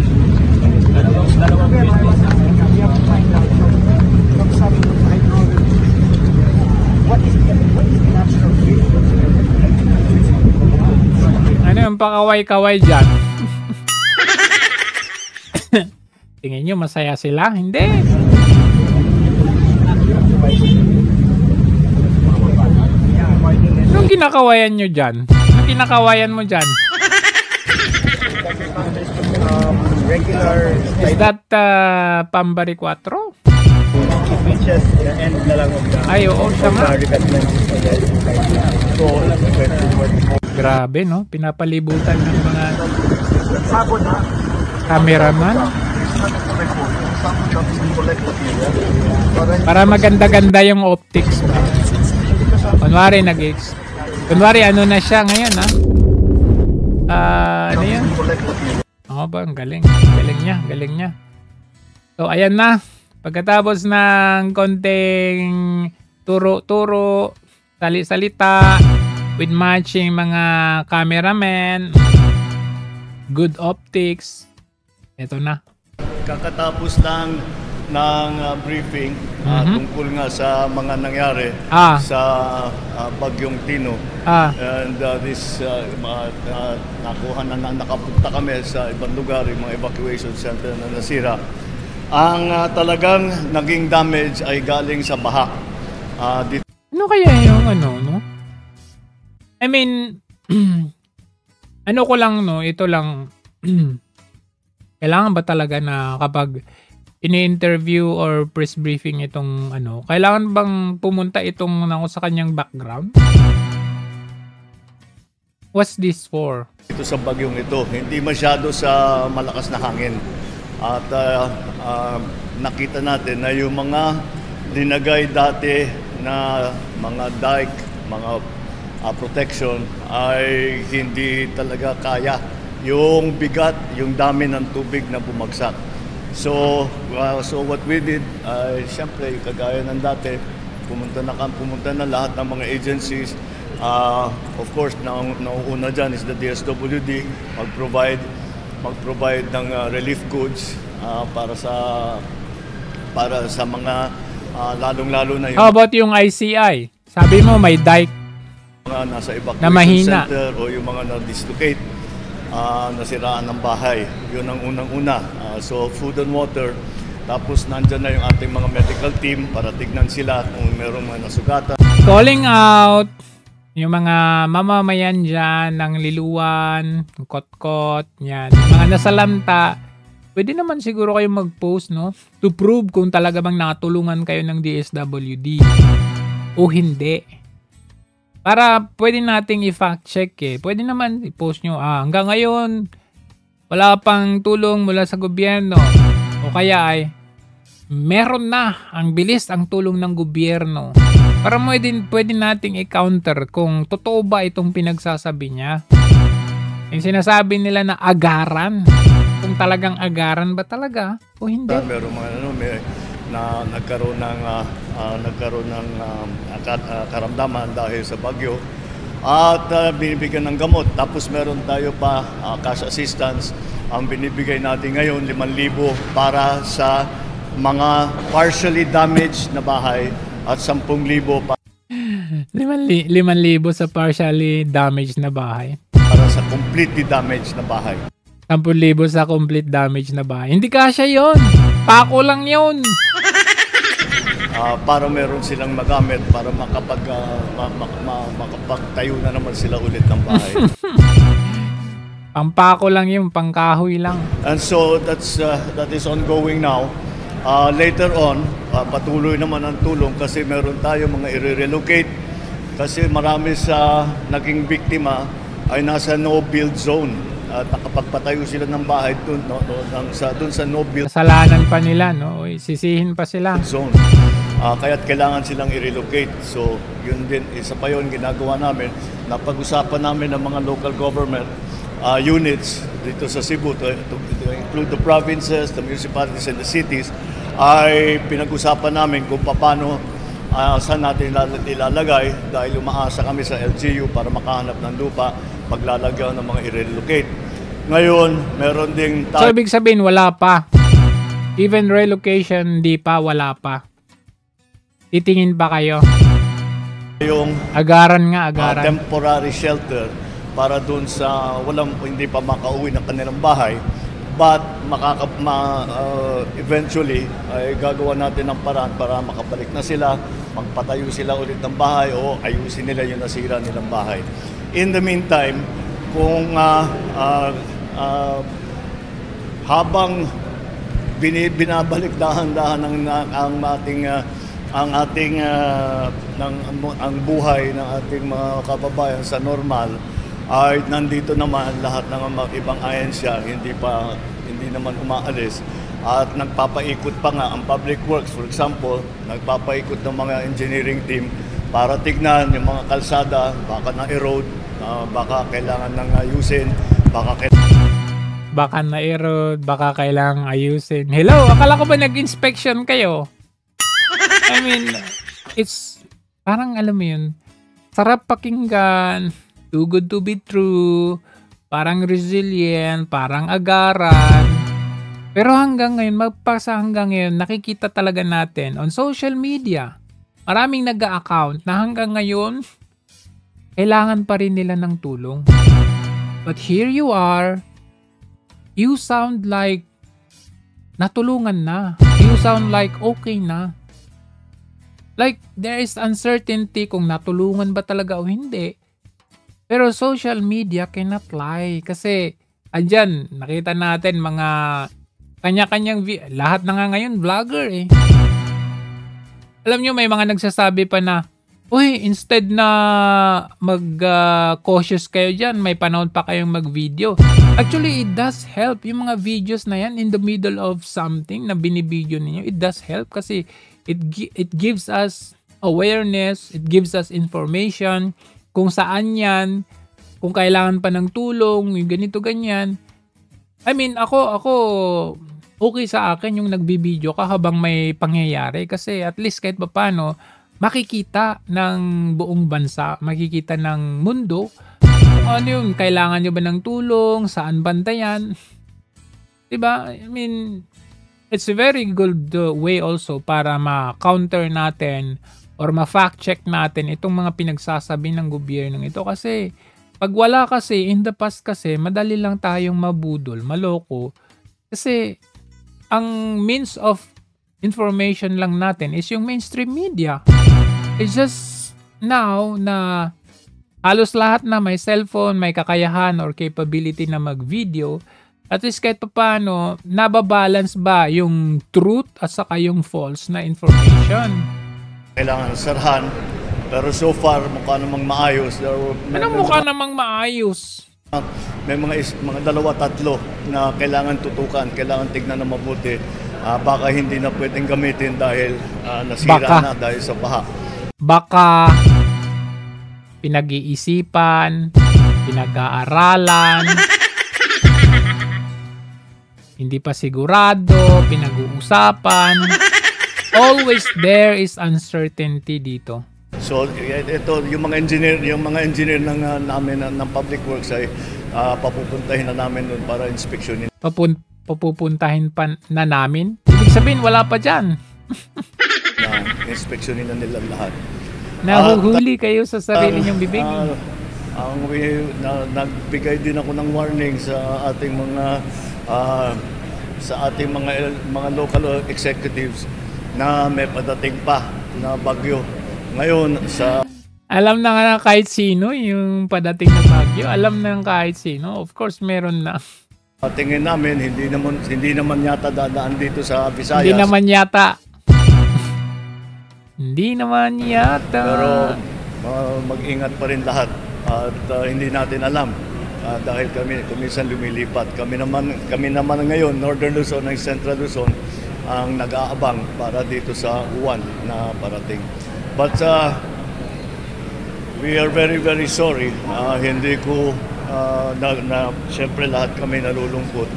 Ano yung pakaway-kaway dyan? Tingin nyo masaya sila? Hindi. Anong kinakawayan nyo dyan? Anong kinakawayan mo dyan? Is that Pambari 4? Ay, oo, siya nga. Grabe, no? Pinapalibutan ng mga cameraman. Para maganda-ganda yung optics ba? Kunwari ano na siya ngayon, ha? Ano yan? Ba, ang galing. Galing niya. So, ayan na. Pagkatapos ng konting turo-turo, salita, with matching mga cameraman, good optics, eto na. Kakatapos ng briefing tungkol nga sa mga nangyari sa Bagyong Tino. And nakapunta kami sa ibang lugar, yung mga evacuation center na nasira. Ang talagang naging damage ay galing sa baha. Ano kaya yung no? I mean, ano ko lang, no? Ito lang, kailangan ba talaga na kapag ini-interview or press briefing itong kailangan bang pumunta itong sa kanyang background? What's this for? Ito sa bagyong ito, hindi masyado sa malakas na hangin. At nakita natin na yung mga linagay dati na mga dike, mga protection ay hindi talaga kaya yung bigat, yung dami ng tubig na bumagsak. So what we did, siyempre, kagaya ng dati, pumunta na lahat ng mga agencies. Of course, nauuna dyan is the DSWD, mag-provide ng relief goods para sa mga lalong-lalo na yung... How about yung ICI? Sabi mo may dike mga nasa evacuation na mahina center o yung mga na-dislocate, nasiraan ng bahay. Yun ang unang-una. So food and water. Tapos nandyan na yung ating mga medical team para tignan sila kung merong mga nasugatan. Calling out yung mga mamamayan dyan ng Liluan, Kotkot, yan. Yung mga nasalanta, pwede naman siguro kayo mag-post, no? To prove kung talaga bang nakatulungan kayo ng DSWD o hindi. Para pwede nating i-fact check Pwede naman i-post nyo, hanggang ngayon, wala pang tulong mula sa gobyerno. O kaya ay, meron na, ang bilis ang tulong ng gobyerno. Para pwede nating i-counter kung totoo ba itong pinagsasabi niya. Yung sinasabi nila na agaran, kung talagang agaran ba talaga o hindi. Meron mga na nagkaroon ng karamdaman dahil sa bagyo at binibigyan ng gamot. Tapos meron tayo pa cash assistance. Ang binibigay natin ngayon 5,000 para sa mga partially damaged na bahay at 10,000 pa 5,000 sa partially damaged na bahay. Para sa completely damaged na bahay. 10,000 sa complete damage na bahay. Hindi kasya yon. Pako lang yon. Para meron silang magamit para makapagtayo na naman sila ulit ng bahay. Pampako lang yun, pangkahoy lang. And so that is ongoing now. Later on, patuloy naman ang tulong kasi meron tayo mga i-relocate kasi marami sa naging biktima ay nasa no-build zone. At nakapagpatayo sila ng bahay dun sa no-build kasalanan pa nila, no? Sisihin pa sila. Zone. Kaya't kailangan silang i-relocate. So, yun din, isa pa yun ginagawa namin. Napag-usapan namin ng mga local government units dito sa Cebu to include the provinces, the municipalities, and the cities, ay pinag-usapan namin kung paano saan natin ilalagay dahil umaasa kami sa LGU para makahanap ng lupa paglalagyan ng mga i-relocate. Ngayon, meron ding... So, ibig sabihin, wala pa. Even relocation, di pa, wala pa. Titingin ba kayo? Yung agaran. Temporary shelter para dun sa hindi pa makauwi ng kanilang bahay. But eventually ay gagawa natin ng paraan para makabalik na sila, magpatayo sila ulit ng bahay o ayusin nila yung nasira nilang bahay. In the meantime, kung habang binabalik dahan-dahan ang buhay ng ating mga kababayan sa normal, ay nandito naman lahat ng mga ibang ahensya hindi naman umaalis at nagpapaikot pa nga ang public works, for example, nagpapaikot ng mga engineering team para tignan yung mga kalsada, baka na-erode, baka kailangan nang ayusin, baka na-erode, baka kailangan ayusin. Hello, akala ko ba nag-inspection kayo? I mean, it's parang alam mo yun, sarap pakinggan, too good to be true, parang resilient, parang agaran. Pero hanggang ngayon, nakikita talaga natin on social media, maraming nag-a-account na hanggang ngayon, kailangan pa rin nila ng tulong. But here you are, you sound like natulungan na. You sound like okay na. Like, there is uncertainty kung natulungan ba talaga o hindi. Pero social media cannot lie. Kasi, andyan, nakita natin mga kanya-kanyang lahat na nga ngayon, vlogger eh. Alam nyo, may mga nagsasabi pa na, uy, instead na mag-cautious kayo dyan, may panahon pa kayong mag-video. Actually, it does help. Yung mga videos na yan, in the middle of something na binibideo ninyo, it does help kasi it gives us awareness, it gives us information kung saan yan, kung kailangan pa ng tulong, yung ganito, ganyan. I mean, ako, okay sa akin yung nagbibideo ka habang may pangyayari kasi at least kahit paano, makikita ng buong bansa, makikita ng mundo, kung ano yun, kailangan nyo ba ng tulong, saan bantayan. Diba? I mean, it's a very good way also para ma-counter natin or ma-fact check natin itong mga pinagsasabi ng gobyerno ito kasi pag wala kasi, in the past kasi, madali lang tayong mabudol, maloko. Kasi ang means of information lang natin is yung mainstream media. It's just now na halos lahat na may cellphone, may kakayahan or capability na mag-video, at least kahit paano, nababalance ba yung truth at saka yung false na information? Kailangan sarhan, pero so far mukha namang maayos. Mukha namang maayos? May mga dalawa, tatlo na kailangan tutukan, kailangan tignan na mabuti. Baka hindi na pwedeng gamitin dahil nasira na dahil sa baha. Baka pinag-iisipan, pinag-aaralan, hindi pa sigurado, pinag-uusapan. Always there is uncertainty dito. So ito yung mga engineer ng namin ng Public Works ay papupuntahin na namin doon para inspeksyonin. Papupuntahin pa na namin? Ibig sabihin wala pa diyan. Na inspeksyonin na nila lahat. Nahuhuli kayo sa sarili niyong bibig. Nagbigay din ako ng warning sa ating mga local executives na may padating pa na bagyo. Ngayon alam na nga kahit sino yung padating na bagyo. Alam na kahit sino. Of course, meron na. Tingin namin hindi naman yata dadaan dito sa Visayas. Hindi naman yata. Pero mag-ingat pa rin lahat at hindi natin alam. Dahil kami kuminsan lumilipat. Kami naman ngayon, Northern Luzon and Central Luzon, ang nag-aabang para dito sa uwan na parating. But we are very, very sorry. Hindi ko, siyempre lahat kami nalulungkot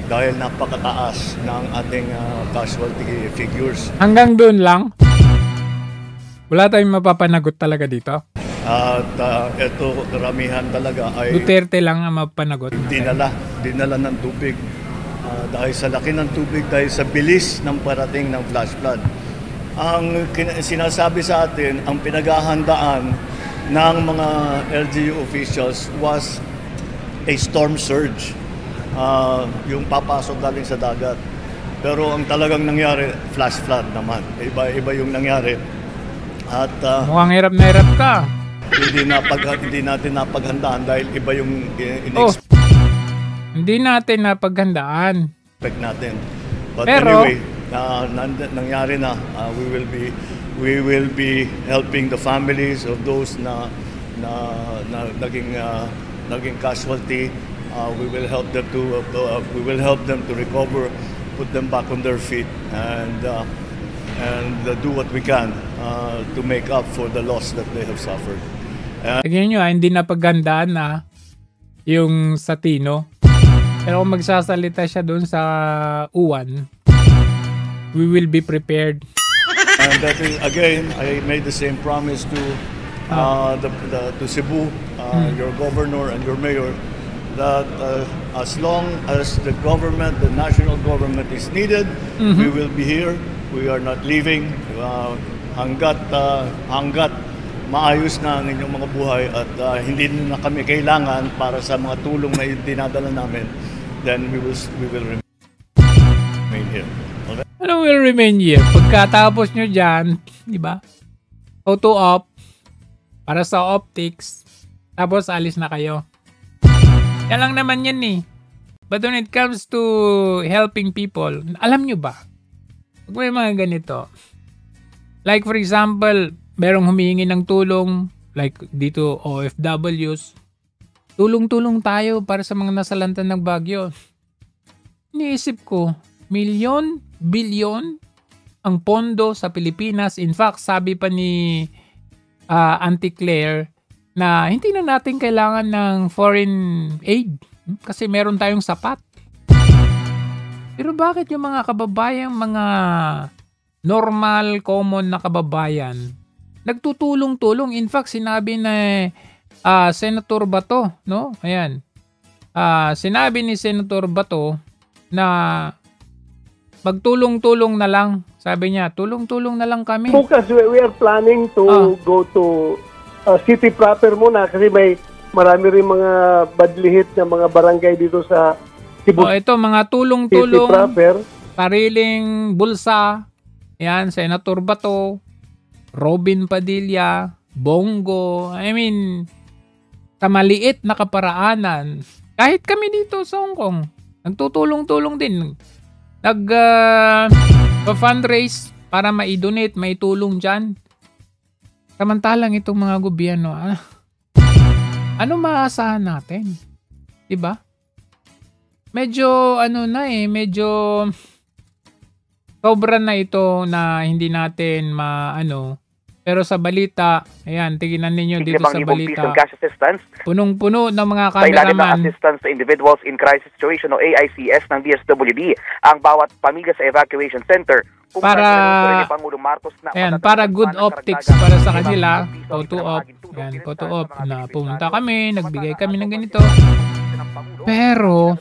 dahil napakataas ng ating casualty figures. Hanggang doon lang? Wala tayong mapapanagot talaga dito? At ito, karamihan talaga ay Duterte lang ang mapanagot. dinala ng tubig. Dahil sa laki ng tubig, dahil sa bilis ng parating ng flash flood. Ang sinasabi sa atin, ang pinaghahandaan ng mga LGU officials was a storm surge. Yung papasok galing sa dagat. Pero ang talagang nangyari, flash flood naman. Iba yung nangyari. At mukhang hirap na hirap ka. Hindi natin napaghandaan dahil iba yung Hindi natin napaghandaan. expect natin. But Pero, anyway, nangyari na. We will be helping the families of those na naging casualty. We will help them to recover, put them back on their feet, and do what we can to make up for the loss that they have suffered. Tignan nyo, hindi napaghandaan na yung sa Tino. Pero kung magsasalita siya doon sa uwan, we will be prepared. And that is, again, I made the same promise to to Cebu, your governor and your mayor, that as long as the national government is needed, we will be here. We are not leaving hanggat maayos na ang inyong mga buhay at hindi na kami kailangan para sa mga tulong na dinadala namin, then we will remain here. here. Okay? Ano will remain here? Pagkatapos nyo dyan, di ba? Photo op para sa optics. Tapos alis na kayo. Yan lang naman yan eh. But when it comes to helping people, alam nyo ba? Pag may mga ganito, like for example, merong humihingi ng tulong, like dito OFWs, tulong-tulong tayo para sa mga nasalantan ng bagyo. Iniisip ko, milyon, bilyon ang pondo sa Pilipinas. In fact, sabi pa ni Auntie Claire na hindi na natin kailangan ng foreign aid kasi meron tayong sapat. Pero bakit yung mga kababayang, mga normal, common na kababayan, nagtutulong-tulong? In fact, sinabi na Senator Bato, no? Ayan. Sinabi ni Senator Bato na magtulong-tulong na lang. Sabi niya, tulong-tulong na lang kami. Focus, we are planning to go to city proper muna kasi may marami rin mga badlihit na mga barangay dito sa Cebu. Ito, mga City tulong-tulong, proper. sariling bulsa. Yan, Senator Bato, Robin Padilla, Bongo. I mean, sa maliit na kaparaanan. Kahit kami dito sa Hong Kong, nagtutulong-tulong din. Nag-fundraise para ma-donate, maitulong dyan. Samantalang itong mga gobyerno, ano maasahan natin? Diba? Medyo, medyo sobra na ito na hindi natin pero sa balita, ayan, tingnan ninyo dito sa balita, cash assistance, punong-puno ng mga sa ilalim ng cameraman. Assistance to Individuals in Crisis Situation o AICS ng DSWD ang bawat pamilya sa evacuation center. Para good optics para sa kanila. Photo op. Yan, photo op na pumunta kami, nagbigay kami ng ganito. Pero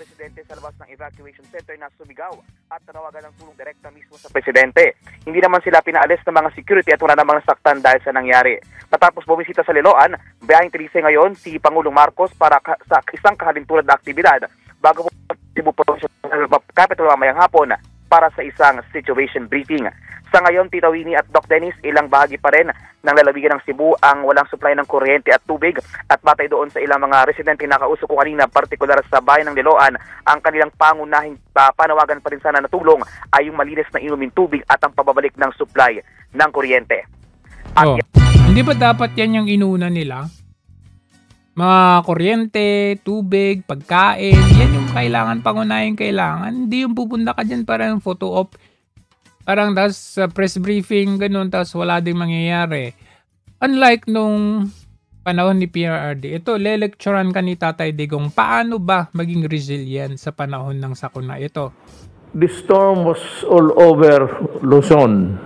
sa labas ng evacuation center na sumigaw at tanawagan ng tulong direkta mismo sa presidente. Hindi naman sila pinaalis ng mga security at wala namang nasaktan dahil sa nangyari. Matapos bumisita sa Liloan, biyaheng Trilce ngayon si Pangulong Marcos para sa isang kahalintulad na aktibidad bago po Cebu Provincial Capital mamayang hapon para sa isang situation briefing. Sa ngayon, Tita Winnie at Doc Dennis, ilang bahagi pa rin ng lalawigan ng Cebu ang walang supply ng kuryente at tubig at batay doon sa ilang mga residente na kausap ko kanina, partikular sa bayan ng Liloan, ang kanilang pangunahing panawagan pa rin sana na tulong ay yung malinis na inumin tubig at ang pababalik ng supply ng kuryente. Hindi ba dapat yan yung inuna nila? Mga kuryente, tubig, pagkain, yan yung pangunahing kailangan. Hindi yung pupunta ka dyan parang photo op. Parang tas press briefing, ganun, tas wala ding mangyayari. Unlike nung panahon ni PRRD, ito, le-lecturean ka ni Tatay Digong, paano ba maging resilient sa panahon ng sakuna ito? The storm was all over Luzon.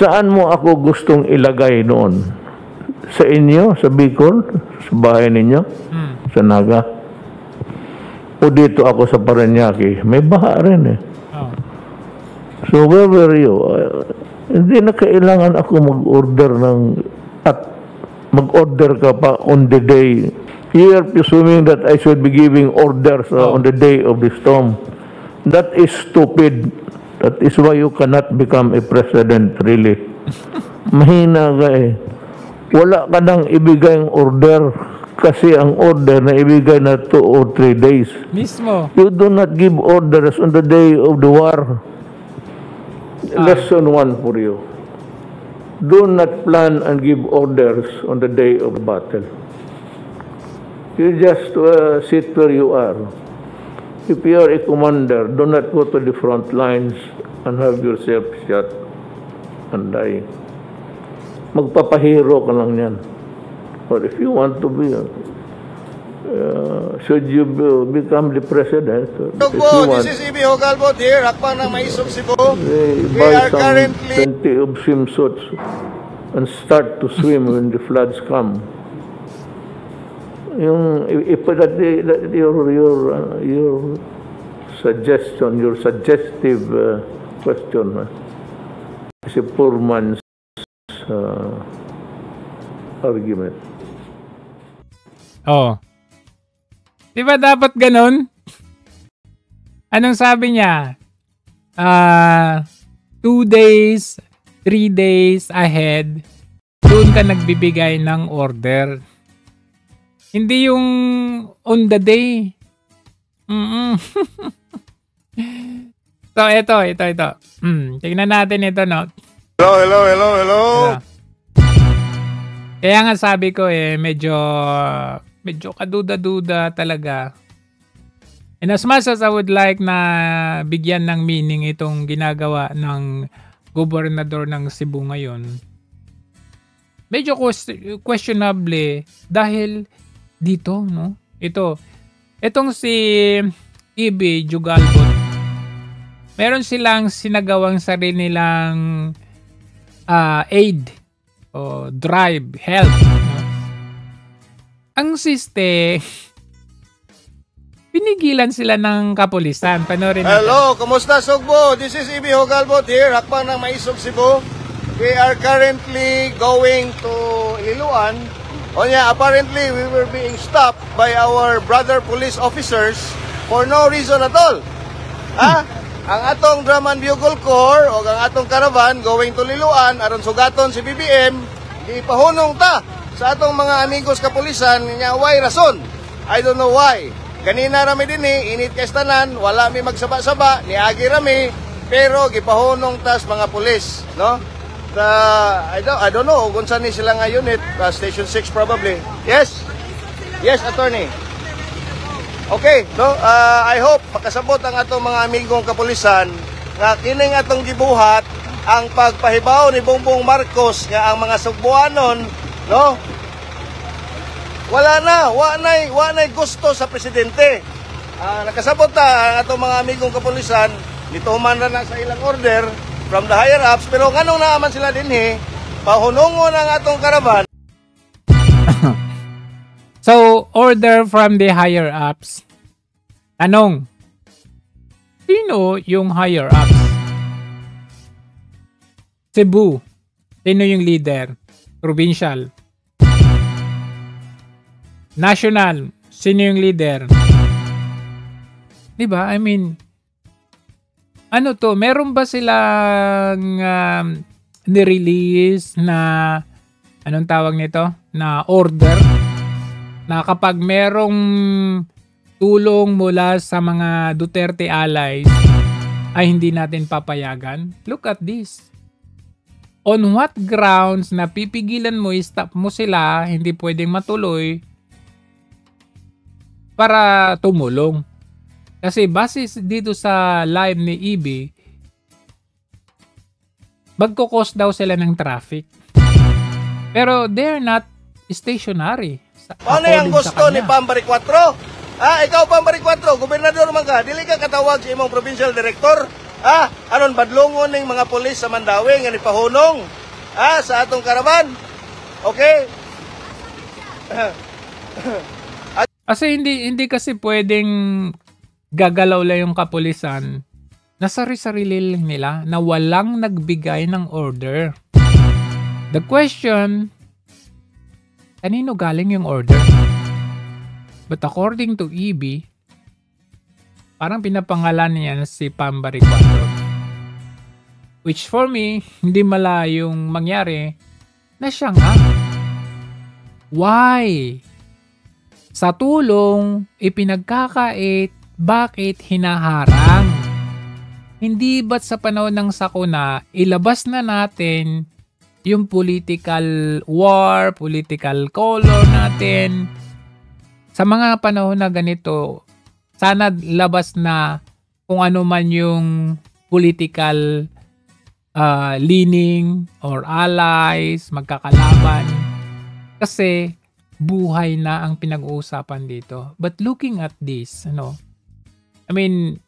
Saan mo ako gustong ilagay noon? Sa inyo, sa Bicol, sa bahay ninyo, sa Naga? O dito ako sa Parañaque, may baha rin eh. So where were you? Hindi na kailangan ako mag-order mag-order ka pa on the day. You are presuming that I should be giving orders on the day of the storm. That is stupid. That is why you cannot become a president, really. Mahina ka eh. Wala ka nang ibigay ang order kasi ang order na ibigay na 2 or 3 days. Mismo. You do not give orders on the day of the war. Lesson 1 for you. Do not plan and give orders on the day of battle. You just sit where you are. If you are a commander, do not go to the front lines and have yourself shot and die. Magpapahero ka lang yan. Or if you want to be, should you become the president? This is Ibi Hogalbot here, Hakbang ng Maisog Cebu. We are currently plenty of swimsuits and start to swim when the floods come. Your suggestion, your suggestive question is a poor man's argument. Di ba dapat ganun? Anong sabi niya? 2 days, 3 days ahead, doon ka nagbibigay ng order. Hindi yung on the day. So, ito. Tingnan natin ito, no? Hello. Kaya nga sabi ko medyo kaduda-duda talaga. And as much as I would like na bigyan ng meaning itong ginagawa ng gobernador ng Cebu ngayon, medyo questionable dahil dito, no? Itong si E.B. Jugalbot, meron silang sinagawang sarili nilang aid o drive, help, no? Ang pinigilan sila ng kapulisan. Panorin natin. Hello, kumusta Sugbo? This is E.B. Jugalbot here, Hakbang ng Maisog Cebu. We are currently going to Liloan. Apparently we were being stopped by our brother police officers for no reason at all. Ang atong Drum and Bugle Corps o ang atong caravan going to Liloan aron sugaton si BBM, ipahunong ta sa atong mga amigos kapulisan nya way rason. I don't know why. Kanina rami dinhi, init kay tanan, wala mi magsaba-saba, niagi rami, pero gipahunong tas mga pulis, no? I don't know kung saan ni sila nga unit, Station 6 probably. Yes, attorney. Okay, no? I hope makasabot ang atong mga amigong kapulisan nga kining atong gibuhat ang pagpahibaw ni Bongbong Marcos nga ang mga Sugbuanon, no? Wala na gusto sa presidente. Nakasabot na ang atong mga amigong kapulisan, nituman na sa ilang order from the higher ups, pero nganong naaman sila dinhi, pahunungon ang atong karavan. So, order from the higher ups. Tanong, sino yung higher ups? Cebu, sino yung leader? Provincial. National, sino yung leader? Diba? I mean, ano to? Meron ba silang nirelease na, anong tawag nito? Na order? Na kapag merong tulong mula sa mga Duterte allies, ay hindi natin papayagan? Look at this. On what grounds na pipigilan mo, stop mo sila, hindi pwedeng matuloy, para tumulong. Kasi base dito sa live ni EB, magkukos daw sila ng traffic. Pero they're not stationary. Ano yung gusto ni Pambari 4? Ikaw Pambari 4, gobernador man ka, dili ka katawag sa imong provincial director? Aron badlongon ning mga pulis sa Mandawi nga nipahunong sa atong karavan? Okay? Kasi hindi kasi pwedeng gagalaw lang yung kapulisan na sarili nila na walang nagbigay ng order. The question, kanino galing yung order? But according to EB, parang pinapangalan niya na si Pambari 4. Which for me, hindi malayong mangyari na siya nga. Why? Sa tulong, ipinagkakait, bakit hinaharang? Hindi ba't sa panahon ng sakuna, ilabas na natin yung political war, political color natin. Sa mga panahon na ganito, sana labas na kung ano man yung political leaning or allies, magkakalaban. Kasi buhay na ang pinag-uusapan dito. But looking at this, I mean,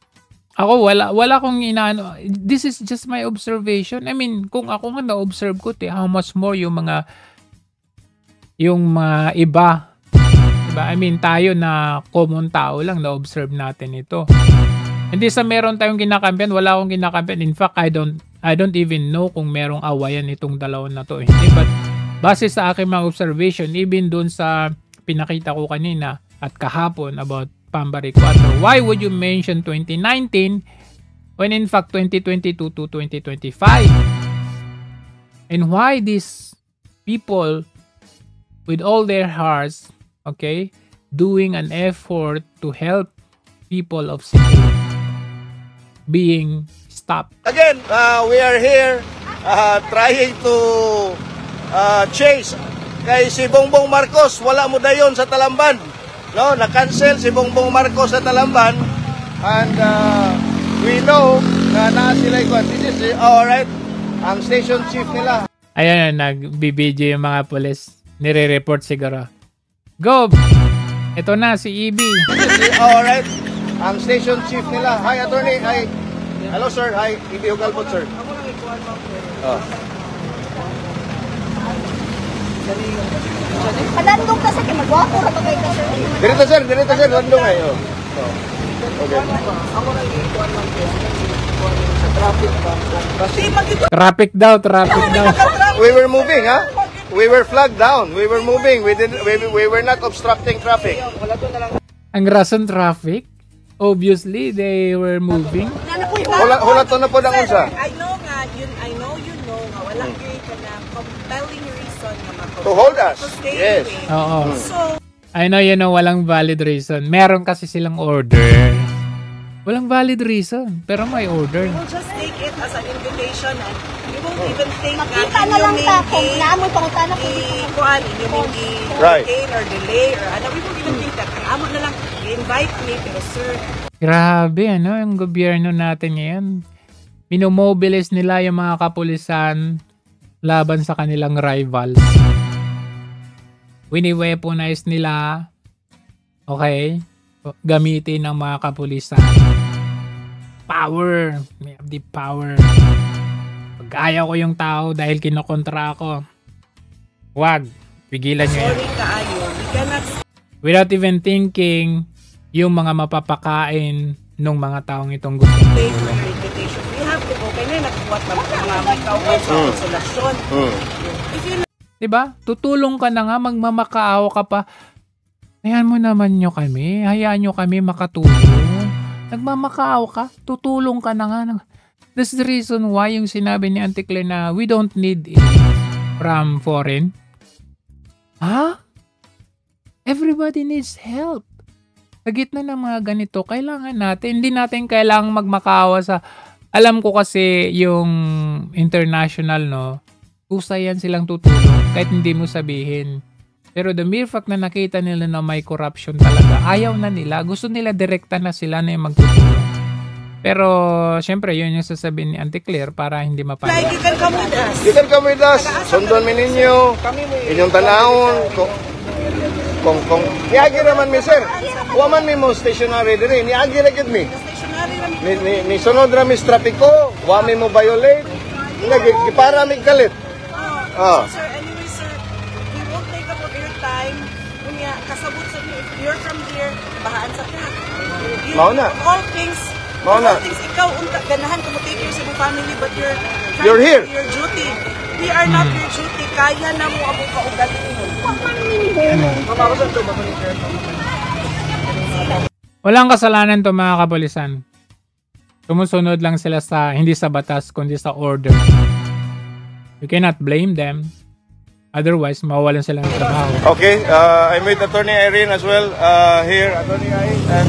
ako wala akong inaano. This is just my observation. I mean, kung ako nga na-observe ko, how much more yung mga iba. Diba? I mean, tayo na common tao lang na-observe natin ito. Hindi sa meron tayong kinakampiyan, wala akong kinakampiyan. In fact, I don't even know kung merong awayan itong dalawa na to. But base sa aking mga observation, even dun sa pinakita ko kanina at kahapon about Pambari 4, why would you mention 2019 when in fact 2022 to 2025. And why these people with all their hearts, okay, doing an effort to help people of Cebu being stopped. Again, we are here trying to chase kay si Bongbong Marcos. Wala mo dayon sa Talamban. No, na-cancel si Bongbong Marcos sa Talamban. And we know na sila ikuan. This is alright. Ang station chief nila. Ayan, nagbibidyo yung mga pulis. Nire-report siguro. Go! Ito na, si EB. Alright. Ang station chief nila. Hi, attorney. Hi. Hello, sir. Hi. EB Hugalbot, sir. Oh. Padandong kasi kay magwapo ra to kay ka, sir. Dirito, sir. Dirito, sir. Landong ay. Oh. Okay. Traffic daw. We were moving, huh? We were flagged down. We were moving. We were not obstructing traffic. Ang rason traffic? Obviously, they were moving. Hula to na po ng unsa. I know you know nga wala gyud ka na compelling reason nga to hold us. Yes. Oo. I know, walang valid reason. Meron kasi silang order. Walang valid reason, pero may order. We'll just take it as an invitation and we won't even think makita na lang ta kung naamoy pangutana ko kuan i-retain or delay or ano. We won't even think that. Amo na lang invite me pero sir. Grabe yung gobyerno natin ngayon. Minomobilize nila yung mga kapulisan laban sa kanilang rivals. Wini-weaponize nila. Okay? Gamitin ng mga kapulisan. Power. We have the power. Pag ayaw ko yung tao dahil kinokontra ako, wag. Pigilan nyo yan. Without even thinking yung mga mapapakain ng mga taong itong gusto. We have to go. Kaya nagbuhat na mga may kauwi sa konsolasyon. Diba? Tutulong ka na nga, magmamakaawa ka pa. Hayaan mo naman nyo kami. Hayaan nyo kami makatulong. Nagmamakaaw ka. Tutulong ka na nga. That's the reason why yung sinabi ni Auntie Claire na we don't need it from foreign. Ha? Everybody needs help. Sa gitna ng mga ganito, kailangan natin. Hindi natin kailangang magmakaawa sa... Alam ko kasi yung international, no? Usayan silang tutulong kahit hindi mo sabihin. Pero the mere fact na nakita nila na may corruption talaga, ayaw na nila. Gusto nila direkta na sila na yung magtutulong. Pero, syempre, yun yung sasabihin ni Auntie Claire para hindi mapala. Like, you can come with us. You can come with us. Sundon mi ninyo. Inyong tanahon. Kung niagi naman mi, sir. Huwaman mi mo stationary diri. Niagi na gid mi. Ni sunod ra mi trapiko. Huwaman mo violate. Gipara mi kalit. Sir, anyway, sir, we won't take up of your time. Kunya, kasabot sa inyo, if you're from here, bahaan sa ka. Mauna. All things, ikaw, ganahan ko mo take care sa family, but you're here. Your duty. We are not your duty. Kaya na mo ang kaugat mo. Walang kasalanan to mga kapulisan. Sumusunod lang sila sa, hindi sa batas, kundi sa order. You cannot blame them. Otherwise, mawawalan sila ng trabaho. Okay, I'm with Attorney Irene as well here, Attorney Irene. And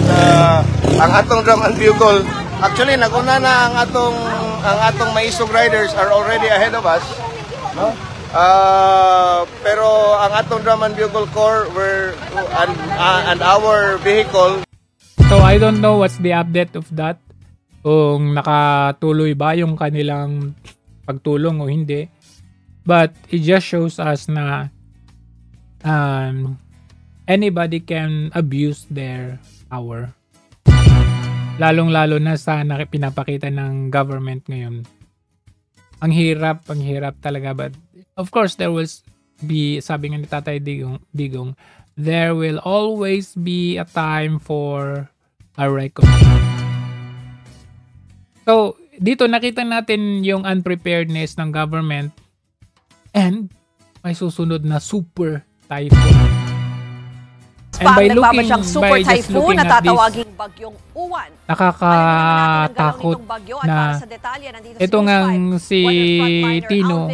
ang atong drum and bugle, actually, naguna na ang atong Maisog Riders are already ahead of us. No? Pero ang atong drum and bugle corps and our vehicle. So, I don't know what's the update of that. Kung nakatuloy ba yung kanilang pagtulong o hindi. But it just shows us na anybody can abuse their power. Lalong-lalo na sa pinapakita ng government ngayon. Ang hirap talaga. But of course, there will be, sabi nga ni Tatay Digong, there will always be a time for a reckoning. So, dito nakita natin yung unpreparedness ng government and may susunod na super typhoon. pa ang nagbabasyang super typhoon na tatawaging bagyong Uwan. Nakakatakot na ito ngang si Tino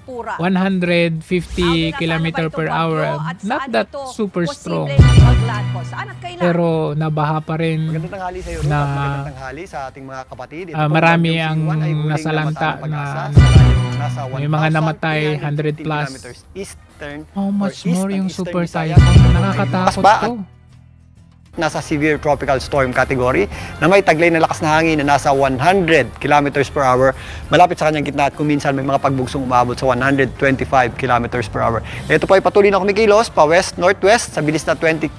150 km per hour, not that super strong, pero nabaha pa rin na marami ang nasalanta na may mga namatay 100 plus. How much more yung super typhoon? Nakakatakot to. Nasa severe tropical storm category na may taglay na lakas na hangin na nasa 100 kilometers per hour malapit sa kanyang gitna at kuminsan may mga pagbugsong umabot sa 125 kilometers per hour. Ito po ay patuloy na kumikilos pa west-northwest sa bilis na 20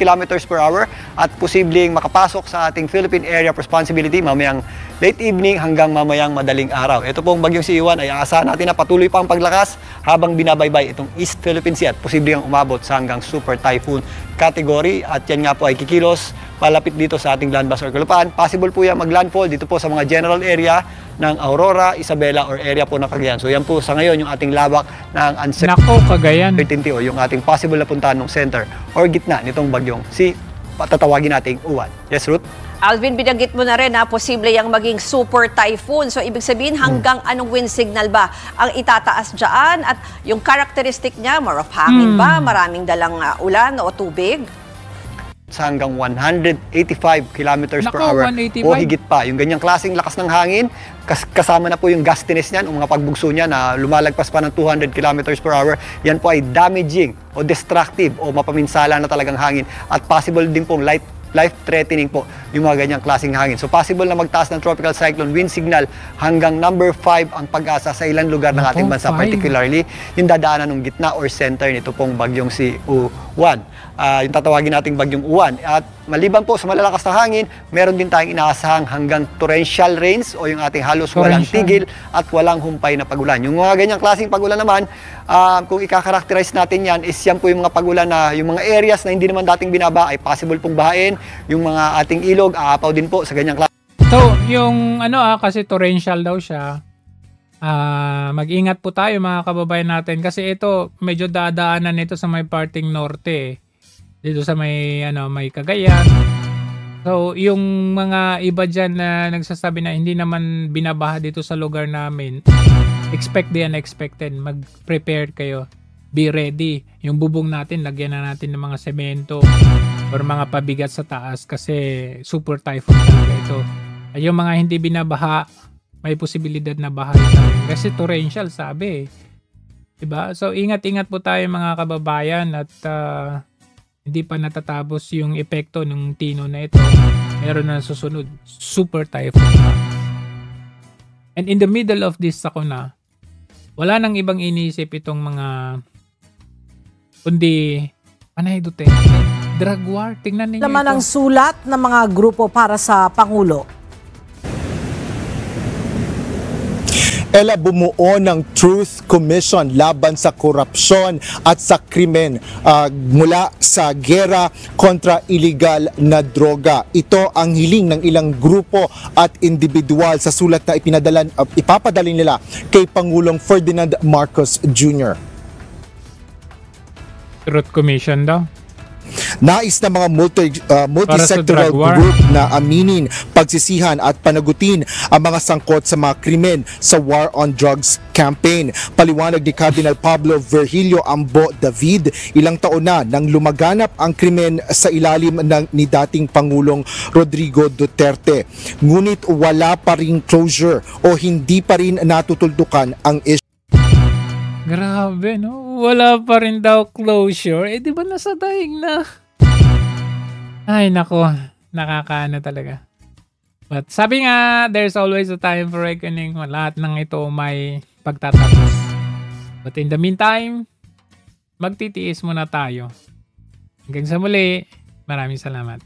kilometers per hour at posibleng makapasok sa ating Philippine Area of Responsibility mamayang late evening hanggang mamayang madaling araw. Ito pong bagyong si Iwan ay aasahan natin na patuloy pang paglakas habang binabaybay itong East Philippine Sea at posibleng umabot sa hanggang super typhoon category at yan nga po ay kikilos palapit dito sa ating landmass or kalupaan. Possible po yan maglandfall dito po sa mga general area ng Aurora, Isabela or area po ng Cagayan. So yan po sa ngayon yung ating labak ng uncertainty o yung ating possible na puntahan ng center or gitna nitong bagyong si patatawagin nating Uwan. Yes, Ruth? Alvin, binanggit mo na rin na posible yung maging super typhoon. So, ibig sabihin, hanggang anong wind signal ba ang itataas dyan? At yung characteristic niya, more of hangin ba? Maraming dalang ulan o tubig? Sa hanggang 185 kilometers per hour 185? O higit pa. Yung ganyang klaseng lakas ng hangin, kasama na po yung gustiness niyan, o mga pagbugso niya na lumalagpas pa ng 200 kilometers per hour, yan po ay damaging o destructive o mapaminsala na talagang hangin. At possible din pong life-threatening po yung mga ganyang klaseng hangin. So possible na magtaas ng tropical cyclone wind signal hanggang number 5 ang pag-asa sa ilang lugar ng ating bansa, particularly yung dadaanan ng gitna or center nito pong bagyong si Uwan. Yung tatawagin nating bagyong Uwan. At maliban po sa malalakas na hangin, meron din tayong inaasahang hanggang torrential rains o yung ating halos walang tigil at walang humpay na pagulan. Yung mga ganyang klaseng pagulan naman, kung ikakarakterize natin yan, is yan po yung mga pagulan na yung mga areas na hindi naman dating binaba ay possible pong bahain. Yung mga ating ilog, aapaw din po sa ganyang klase. So, yung kasi torrential daw siya, mag-ingat po tayo mga kababayan natin kasi ito, medyo dadaanan nito sa may parting norte. Dito sa may, may Cagayan. So, yung mga iba dyan na nagsasabi na hindi naman binabaha dito sa lugar namin, expect the unexpected. Mag-prepare kayo. Be ready. Yung bubong natin, lagyan na natin ng mga semento or mga pabigat sa taas kasi super typhoon talaga ito. Ay, yung mga hindi binabaha, may posibilidad na bahay talaga. Kasi torrential, sabi. Diba? So, ingat-ingat po tayo mga kababayan at hindi pa natatapos yung epekto ng Tino na ito. Meron na susunod. Super typhoon na. And in the middle of this sakuna, wala nang ibang iniisip itong mga kundi Panay Duterte. Drug war. Tingnan ninyo naman ito. ang sulat ng mga grupo para sa Pangulo. Ela bumuo ng Truth Commission laban sa korupsyon at sa krimen mula sa gera kontra illegal na droga. Ito ang hiling ng ilang grupo at individual sa sulat na ipapadalin nila kay Pangulong Ferdinand Marcos Jr. Truth Commission daw? Nais na mga multi-sectoral group na aminin, pagsisihan at panagutin ang mga sangkot sa mga krimen sa War on Drugs campaign. Paliwanag ni Cardinal Pablo Virgilio Ambo David, ilang taon na nang lumaganap ang krimen sa ilalim ni dating Pangulong Rodrigo Duterte. Ngunit wala pa ring closure o hindi pa rin natutuldukan ang issue. Grabe, no? Wala pa rin daw closure. Di ba nasa daig na? Ay, nako. Nakakaano talaga. But sabi nga, there's always a time for reckoning. Lahat ng ito may pagtatapos. But in the meantime, magtitiis muna tayo. Hanggang sa muli, maraming salamat.